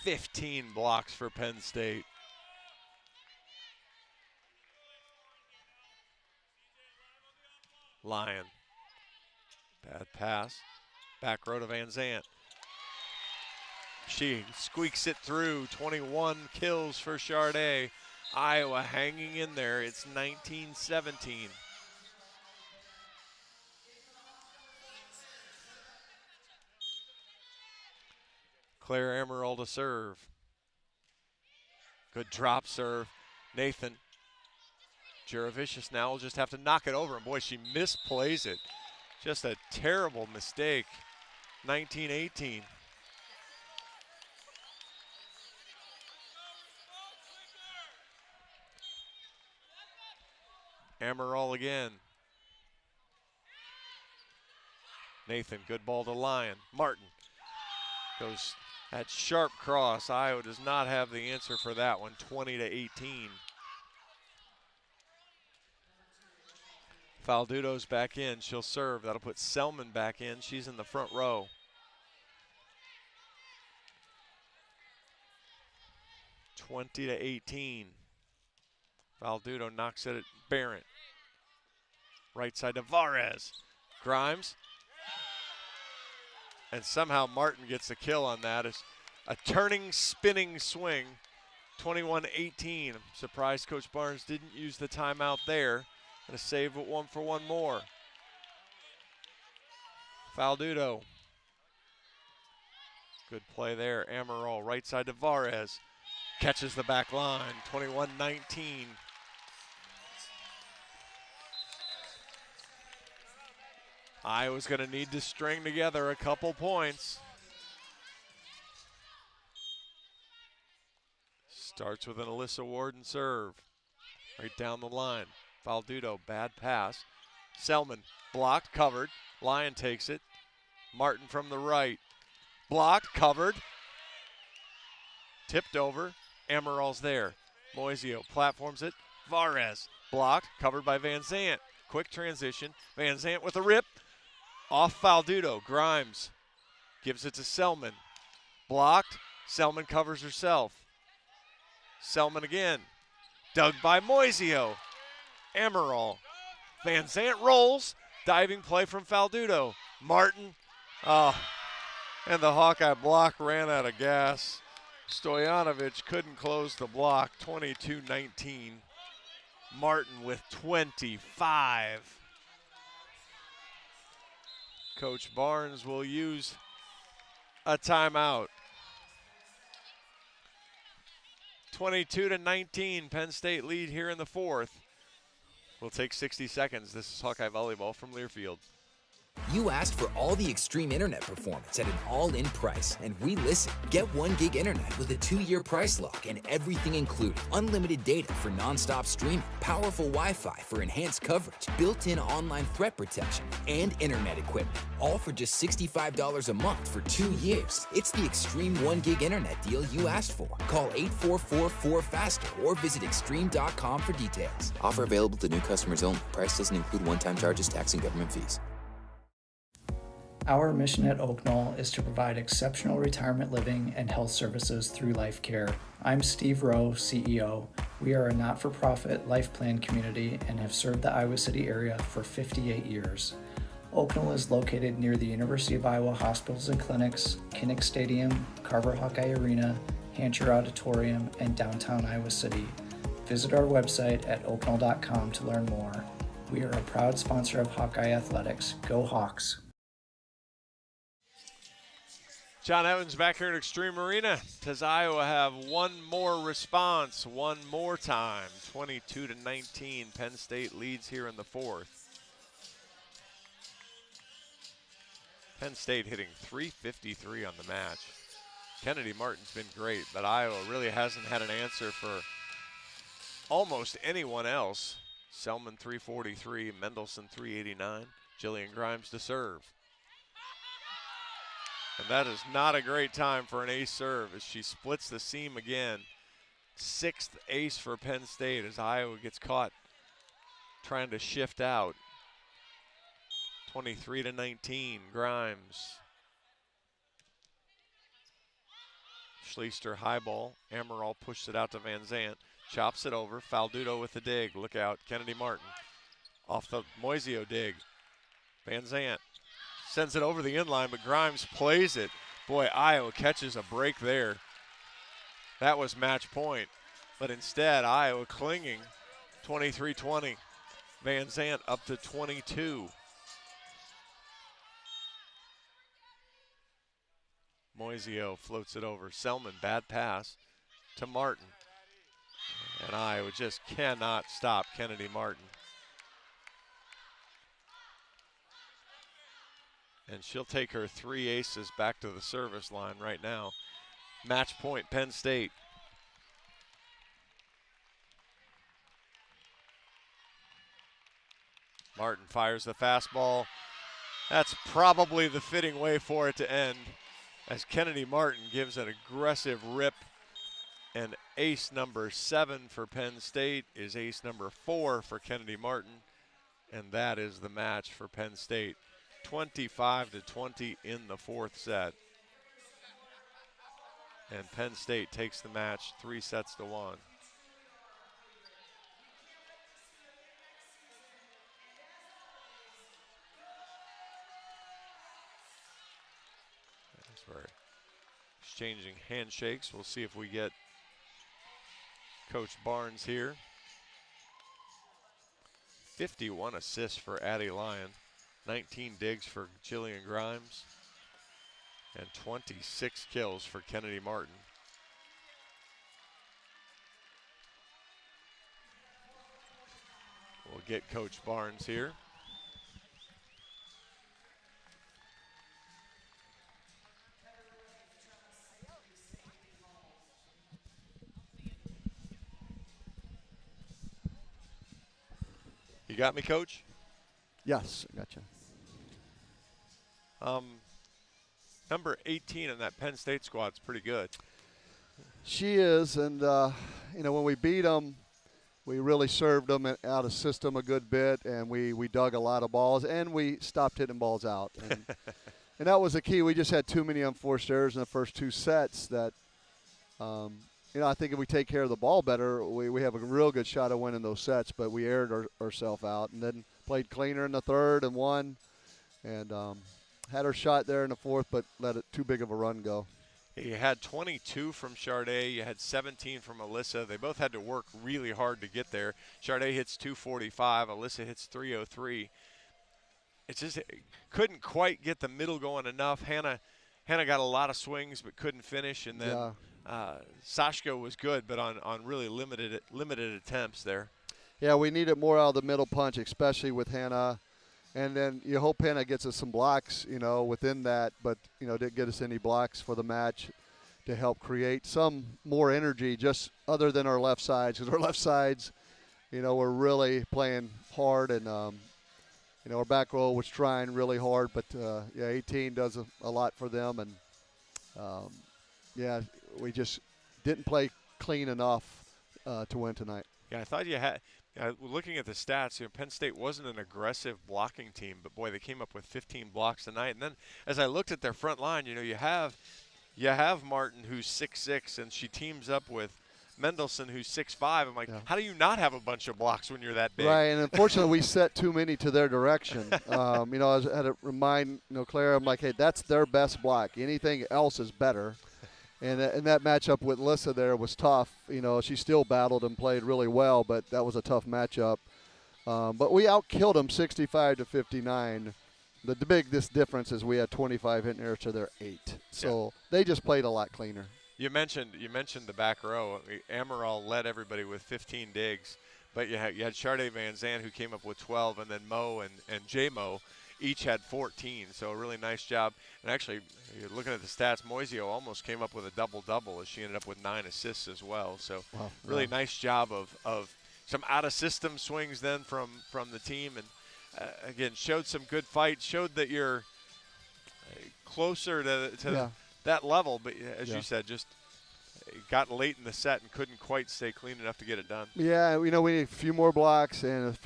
15 blocks for Penn State. Lyon. Bad pass. Back row to Van Zant. She squeaks it through. 21 kills for Charday. Iowa hanging in there. It's 19-17. Claire Amaral to serve. Good drop serve. Nathan. Juravicius now will just have to knock it over. And boy, she misplays it. Just a terrible mistake. 19-18. Amaral again. Nathan, good ball to Lyon. Martin goes at sharp cross. Iowa does not have the answer for that one. 20-18. Faldudo's back in. She'll serve. That'll put Selman back in. She's in the front row. (20-18). Faldudo knocks it at Barrett. Right side to Varez. Grimes. And somehow Martin gets the kill on that. It's a turning, spinning swing. 21-18. I'm surprised Coach Barnes didn't use the timeout there. Gonna save it one for one more. Faldudo. Good play there. Amaral right side to Varez. Catches the back line. 21-19. Iowa's going to need to string together a couple points. Starts with an Alyssa Warden serve. Right down the line. Faldudo, bad pass. Selman, blocked, covered. Lyon takes it. Martin from the right. Blocked, covered. Tipped over. Amaral's there. Moisio platforms it. Varez, blocked, covered by Van Zant. Quick transition. Van Zant with a rip. Off Faldudo. Grimes gives it to Selman. Blocked. Selman covers herself. Selman again. Dug by Moisio. Amaral. Van Zant rolls. Diving play from Faldudo. Martin. Oh, and the Hawkeye block ran out of gas. Stojanovic couldn't close the block. 22-19. Martin with 25. Coach Barnes will use a timeout. 22-19, Penn State lead here in the fourth. We'll take 60 seconds. This is Hawkeye Volleyball from Learfield. You asked for all the extreme internet performance at an all-in price, and we listened. Get 1 gig internet with a 2-year price lock and everything included. Unlimited data for non-stop streaming, powerful Wi-Fi for enhanced coverage, built-in online threat protection, and internet equipment. All for just $65 a month for 2 years. It's the extreme 1 gig internet deal you asked for. Call 844-4FASTER or visit extreme.com for details. Offer available to new customers only. Price doesn't include one-time charges, tax, and government fees. Our mission at Oak Knoll is to provide exceptional retirement living and health services through life care. I'm Steve Rowe, CEO. We are a not-for-profit life plan community and have served the Iowa City area for 58 years. Oak Knoll is located near the University of Iowa hospitals and clinics, Kinnick Stadium, Carver Hawkeye Arena, Hancher Auditorium, and downtown Iowa City. Visit our website at oakknoll.com to learn more. We are a proud sponsor of Hawkeye Athletics. Go Hawks! John Evans back here at Extreme Arena. Does Iowa have one more response, one more time? 22-19, Penn State leads here in the fourth. Penn State hitting .353 on the match. Kennedy Martin's been great, but Iowa really hasn't had an answer for almost anyone else. Selman .343, Mendelson .389, Jillian Grimes to serve. And that is not a great time for an ace serve as she splits the seam again. 6th ace for Penn State as Iowa gets caught trying to shift out. 23-19, Grimes. Schleister high ball. Amaral pushes it out to Van Zant. Chops it over. Faldudo with the dig. Look out, Kennedy Martin. Off the Moisio dig. Van Zant sends it over the inline, but Grimes plays it. Boy, Iowa catches a break there. That was match point. But instead, Iowa clinging. 23-20. Van Zant up to 22. Moisio floats it over. Selman, bad pass to Martin. And Iowa just cannot stop Kennedy Martin. And she'll take her 3 aces back to the service line right now. Match point, Penn State. Martin fires the fastball. That's probably the fitting way for it to end, as Kennedy Martin gives an aggressive rip. And ace number 7 for Penn State is ace number 4 for Kennedy Martin. And that is the match for Penn State. 25-20 in the fourth set. And Penn State takes the match 3-1. As we're exchanging handshakes, we'll see if we get Coach Barnes here. 51 assists for Addie Lyon. 19 digs for Jillian Grimes, and 26 kills for Kennedy Martin. We'll get Coach Barnes here. You got me, Coach? Yes, I gotcha. Number 18 in that Penn State squad's pretty good. She is, and you know, when we beat them, we really served them out of system a good bit, and we dug a lot of balls, and we stopped hitting balls out. And, and that was the key. We just had too many unforced errors in the first 2 sets that I think if we take care of the ball better, we have a real good shot of winning those sets, but we aired ourselves out and then played cleaner in the third and won, and had our shot there in the fourth, but let it too big of a run go. You had 22 from Charday. You had 17 from Alyssa. They both had to work really hard to get there. Charday hits 245. Alyssa hits 303. It's just couldn't quite get the middle going enough. Hannah got a lot of swings but couldn't finish, and then Sashka was good, but on really limited attempts there. Yeah, we needed more out of the middle punch, especially with Hannah. And then you hope Hannah gets us some blocks, within that, but, didn't get us any blocks for the match to help create some more energy just other than our left sides. Because our left sides, were really playing hard, and, our back row was trying really hard. But, 18 does a lot for them. And, we just didn't play clean enough to win tonight. Yeah, I thought you had – looking at the stats, Penn State wasn't an aggressive blocking team, but boy, they came up with 15 blocks tonight. And then as I looked at their front line, you have Martin, who's 6'6", and she teams up with Mendelson, who's 6'5". I'm like, how do you not have a bunch of blocks when you're that big? Right, and unfortunately, we set too many to their direction. I had to remind Claire, I'm like, hey, that's their best block. Anything else is better. And that matchup with Alyssa there was tough. She still battled and played really well, but that was a tough matchup. But we outkilled them 65-59. The biggest difference is we had 25 hitting errors to their 8. So they just played a lot cleaner. You mentioned the back row. Amaral led everybody with 15 digs, but you had Charday Van Zandt, who came up with 12, and then Mo and J-Mo each had 14, so a really nice job. And actually, you're looking at the stats, Moisio almost came up with a double-double as she ended up with 9 assists as well. So really nice job of some out-of-system swings then from the team. And, again, showed some good fight, showed that you're closer to that level. But as you said, just got late in the set and couldn't quite stay clean enough to get it done. Yeah, we need a few more blocks and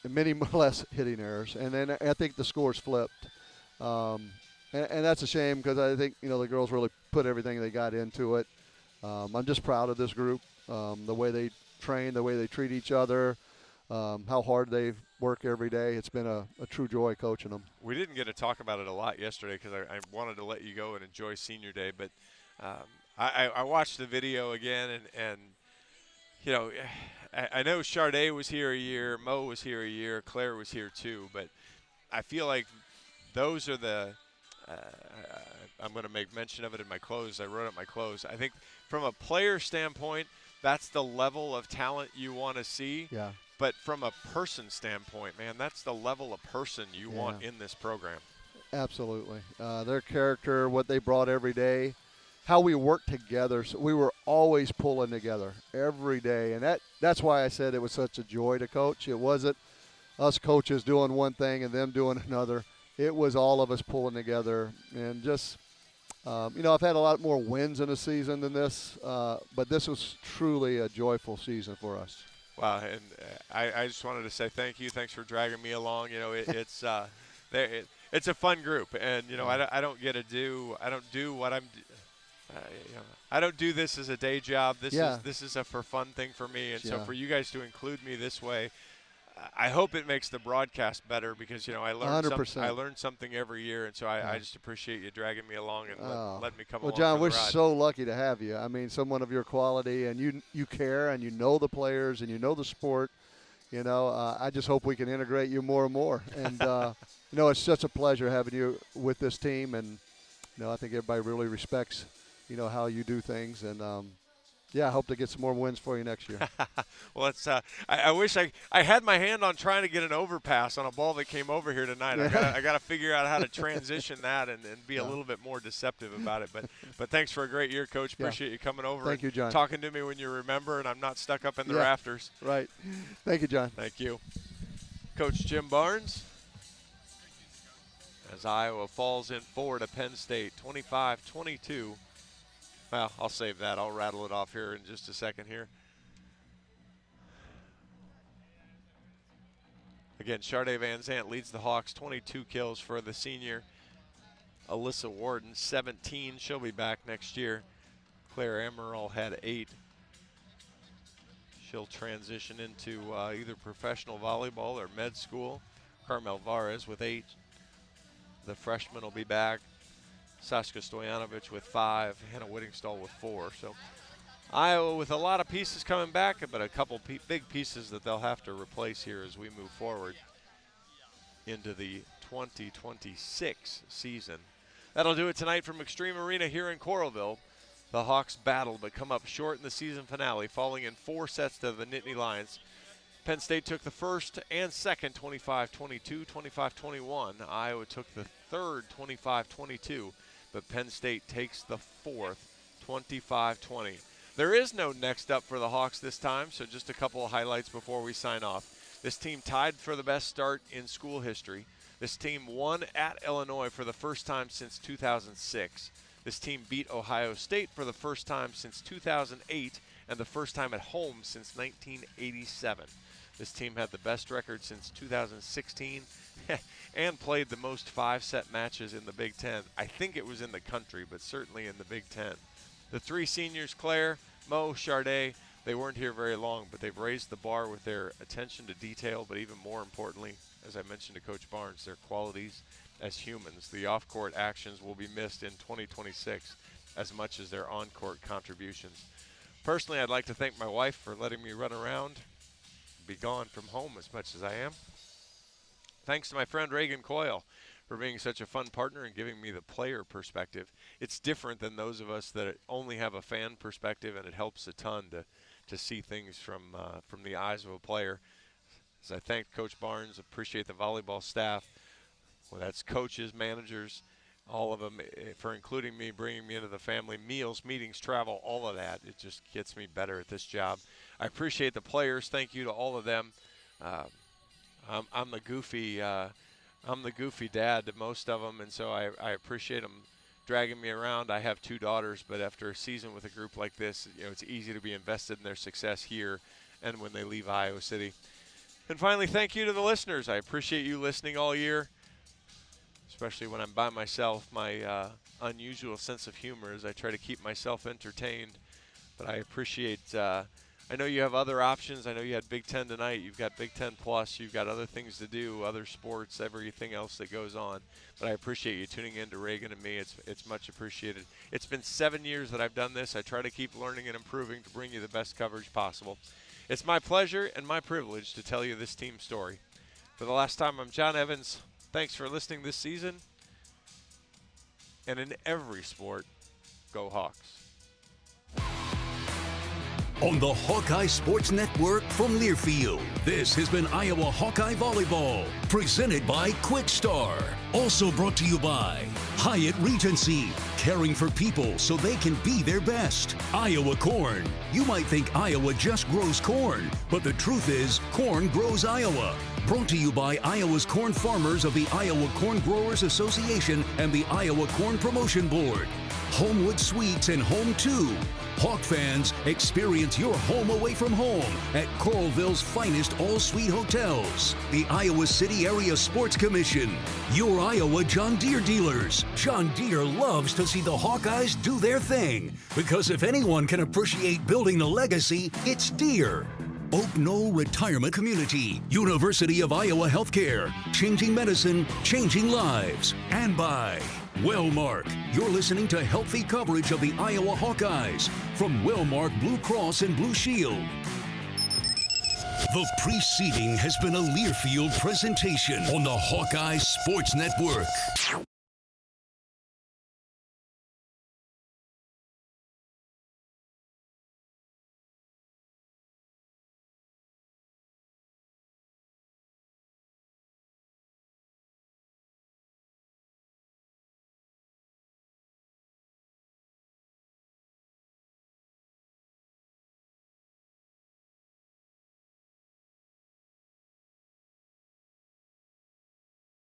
many less hitting errors, and then I think the scores flipped, and that's a shame because I think the girls really put everything they got into it. I'm just proud of this group, the way they train, the way they treat each other, how hard they work every day. It's been a true joy coaching them. We didn't get to talk about it a lot yesterday because I wanted to let you go and enjoy senior day, but I watched the video again, and I know Charday was here a year, Mo was here a year, Claire was here too, but I feel like those are the I'm going to make mention of it in my close. I wrote up my close. I think from a player standpoint, that's the level of talent you want to see. Yeah. But from a person standpoint, man, that's the level of person you want in this program. Absolutely. Their character, what they brought every day, how we worked together. So we were always pulling together every day. And that's why I said it was such a joy to coach. It wasn't us coaches doing one thing and them doing another. It was all of us pulling together. And just, I've had a lot more wins in a season than this, but this was truly a joyful season for us. Wow, and I just wanted to say thank you. Thanks for dragging me along. It's a fun group, and I don't do this as a day job. This is a for fun thing for me, and so for you guys to include me this way, I hope it makes the broadcast better because I learn something every year, and so I just appreciate you dragging me along and letting me come along. Well, John, we're for the ride. so lucky to have you. I mean, someone of your quality, and you care, and you know the players, and you know the sport. I just hope we can integrate you more and more. And it's such a pleasure having you with this team, and I think everybody really respects how you do things, and I hope to get some more wins for you next year. Well, it's I wish I had my hand on trying to get an overpass on a ball that came over here tonight. I got to figure out how to transition that and be a little bit more deceptive about it. But thanks for a great year, Coach. Appreciate you coming over. Thank you, John. Talking to me when you remember, and I'm not stuck up in the rafters. Right. Thank you, John. Thank you. Coach Jim Barnes. As Iowa falls in 4 to Penn State, 25-22. Well, I'll save that. I'll rattle it off here in just a second here. Again, Charday Van Zandt leads the Hawks, 22 kills for the senior. Alyssa Warden, 17. She'll be back next year. Claire Amaral had 8. She'll transition into either professional volleyball or med school. Carmel Vares with 8. The freshman will be back. Saskia Stojanovic with 5. Hannah Whittingstall with 4. So Iowa with a lot of pieces coming back, but a couple big pieces that they'll have to replace here as we move forward into the 2026 season. That'll do it tonight from Extreme Arena here in Coralville. The Hawks battled but come up short in the season finale, falling in 4 sets to the Nittany Lions. Penn State took the first and second 25-22, 25-21. Iowa took the third 25-22, but Penn State takes the fourth 25-20. There is no next up for the Hawks this time, so just a couple of highlights before we sign off. This team tied for the best start in school history. This team won at Illinois for the first time since 2006. This team beat Ohio State for the first time since 2008 and the first time at home since 1987. This team had the best record since 2016 and played the most 5-set matches in the Big Ten. I think it was in the country, but certainly in the Big Ten. The 3 seniors, Claire, Mo, Charday, they weren't here very long, but they've raised the bar with their attention to detail, but even more importantly, as I mentioned to Coach Barnes, their qualities as humans. The off-court actions will be missed in 2026 as much as their on-court contributions. Personally, I'd like to thank my wife for letting me run around, be gone from home as much as I am. Thanks to my friend Reagan Coyle for being such a fun partner and giving me the player perspective. It's different than those of us that only have a fan perspective, and it helps a ton to see things from the eyes of a player. As I thank Coach Barnes, appreciate the volleyball staff. Well, that's coaches, managers, all of them, for including me, bringing me into the family, meals, meetings, travel, all of that. It just gets me better at this job. I appreciate the players. Thank you to all of them. I'm the goofy dad to most of them, and so I appreciate them dragging me around. I have 2 daughters, but after a season with a group like this, it's easy to be invested in their success here and when they leave Iowa City. And finally, thank you to the listeners. I appreciate you listening all year, especially when I'm by myself. My unusual sense of humor is I try to keep myself entertained, but I appreciate I know you have other options. I know you had Big Ten tonight. You've got Big Ten Plus. You've got other things to do, other sports, everything else that goes on. But I appreciate you tuning in to Reagan and me. It's much appreciated. It's been 7 years that I've done this. I try to keep learning and improving to bring you the best coverage possible. It's my pleasure and my privilege to tell you this team story. For the last time, I'm John Evans. Thanks for listening this season. And in every sport, go Hawks. On the Hawkeye Sports Network from Learfield, this has been Iowa Hawkeye Volleyball, presented by Quick Star. Also brought to you by Hyatt Regency, caring for people so they can be their best. Iowa Corn. You might think Iowa just grows corn, but the truth is, corn grows Iowa. Brought to you by Iowa's corn farmers of the Iowa Corn Growers Association and the Iowa Corn Promotion Board. Homewood Suites and Home 2. Hawk fans, experience your home away from home at Coralville's finest all-suite hotels. The Iowa City Area Sports Commission. Your Iowa John Deere dealers. John Deere loves to see the Hawkeyes do their thing, because if anyone can appreciate building the legacy, it's Deere. Oak Knoll Retirement Community, University of Iowa Healthcare, changing medicine, changing lives. And by Wellmark. You're listening to healthy coverage of the Iowa Hawkeyes from Wellmark Blue Cross and Blue Shield. The preceding has been a Learfield presentation on the Hawkeye Sports Network.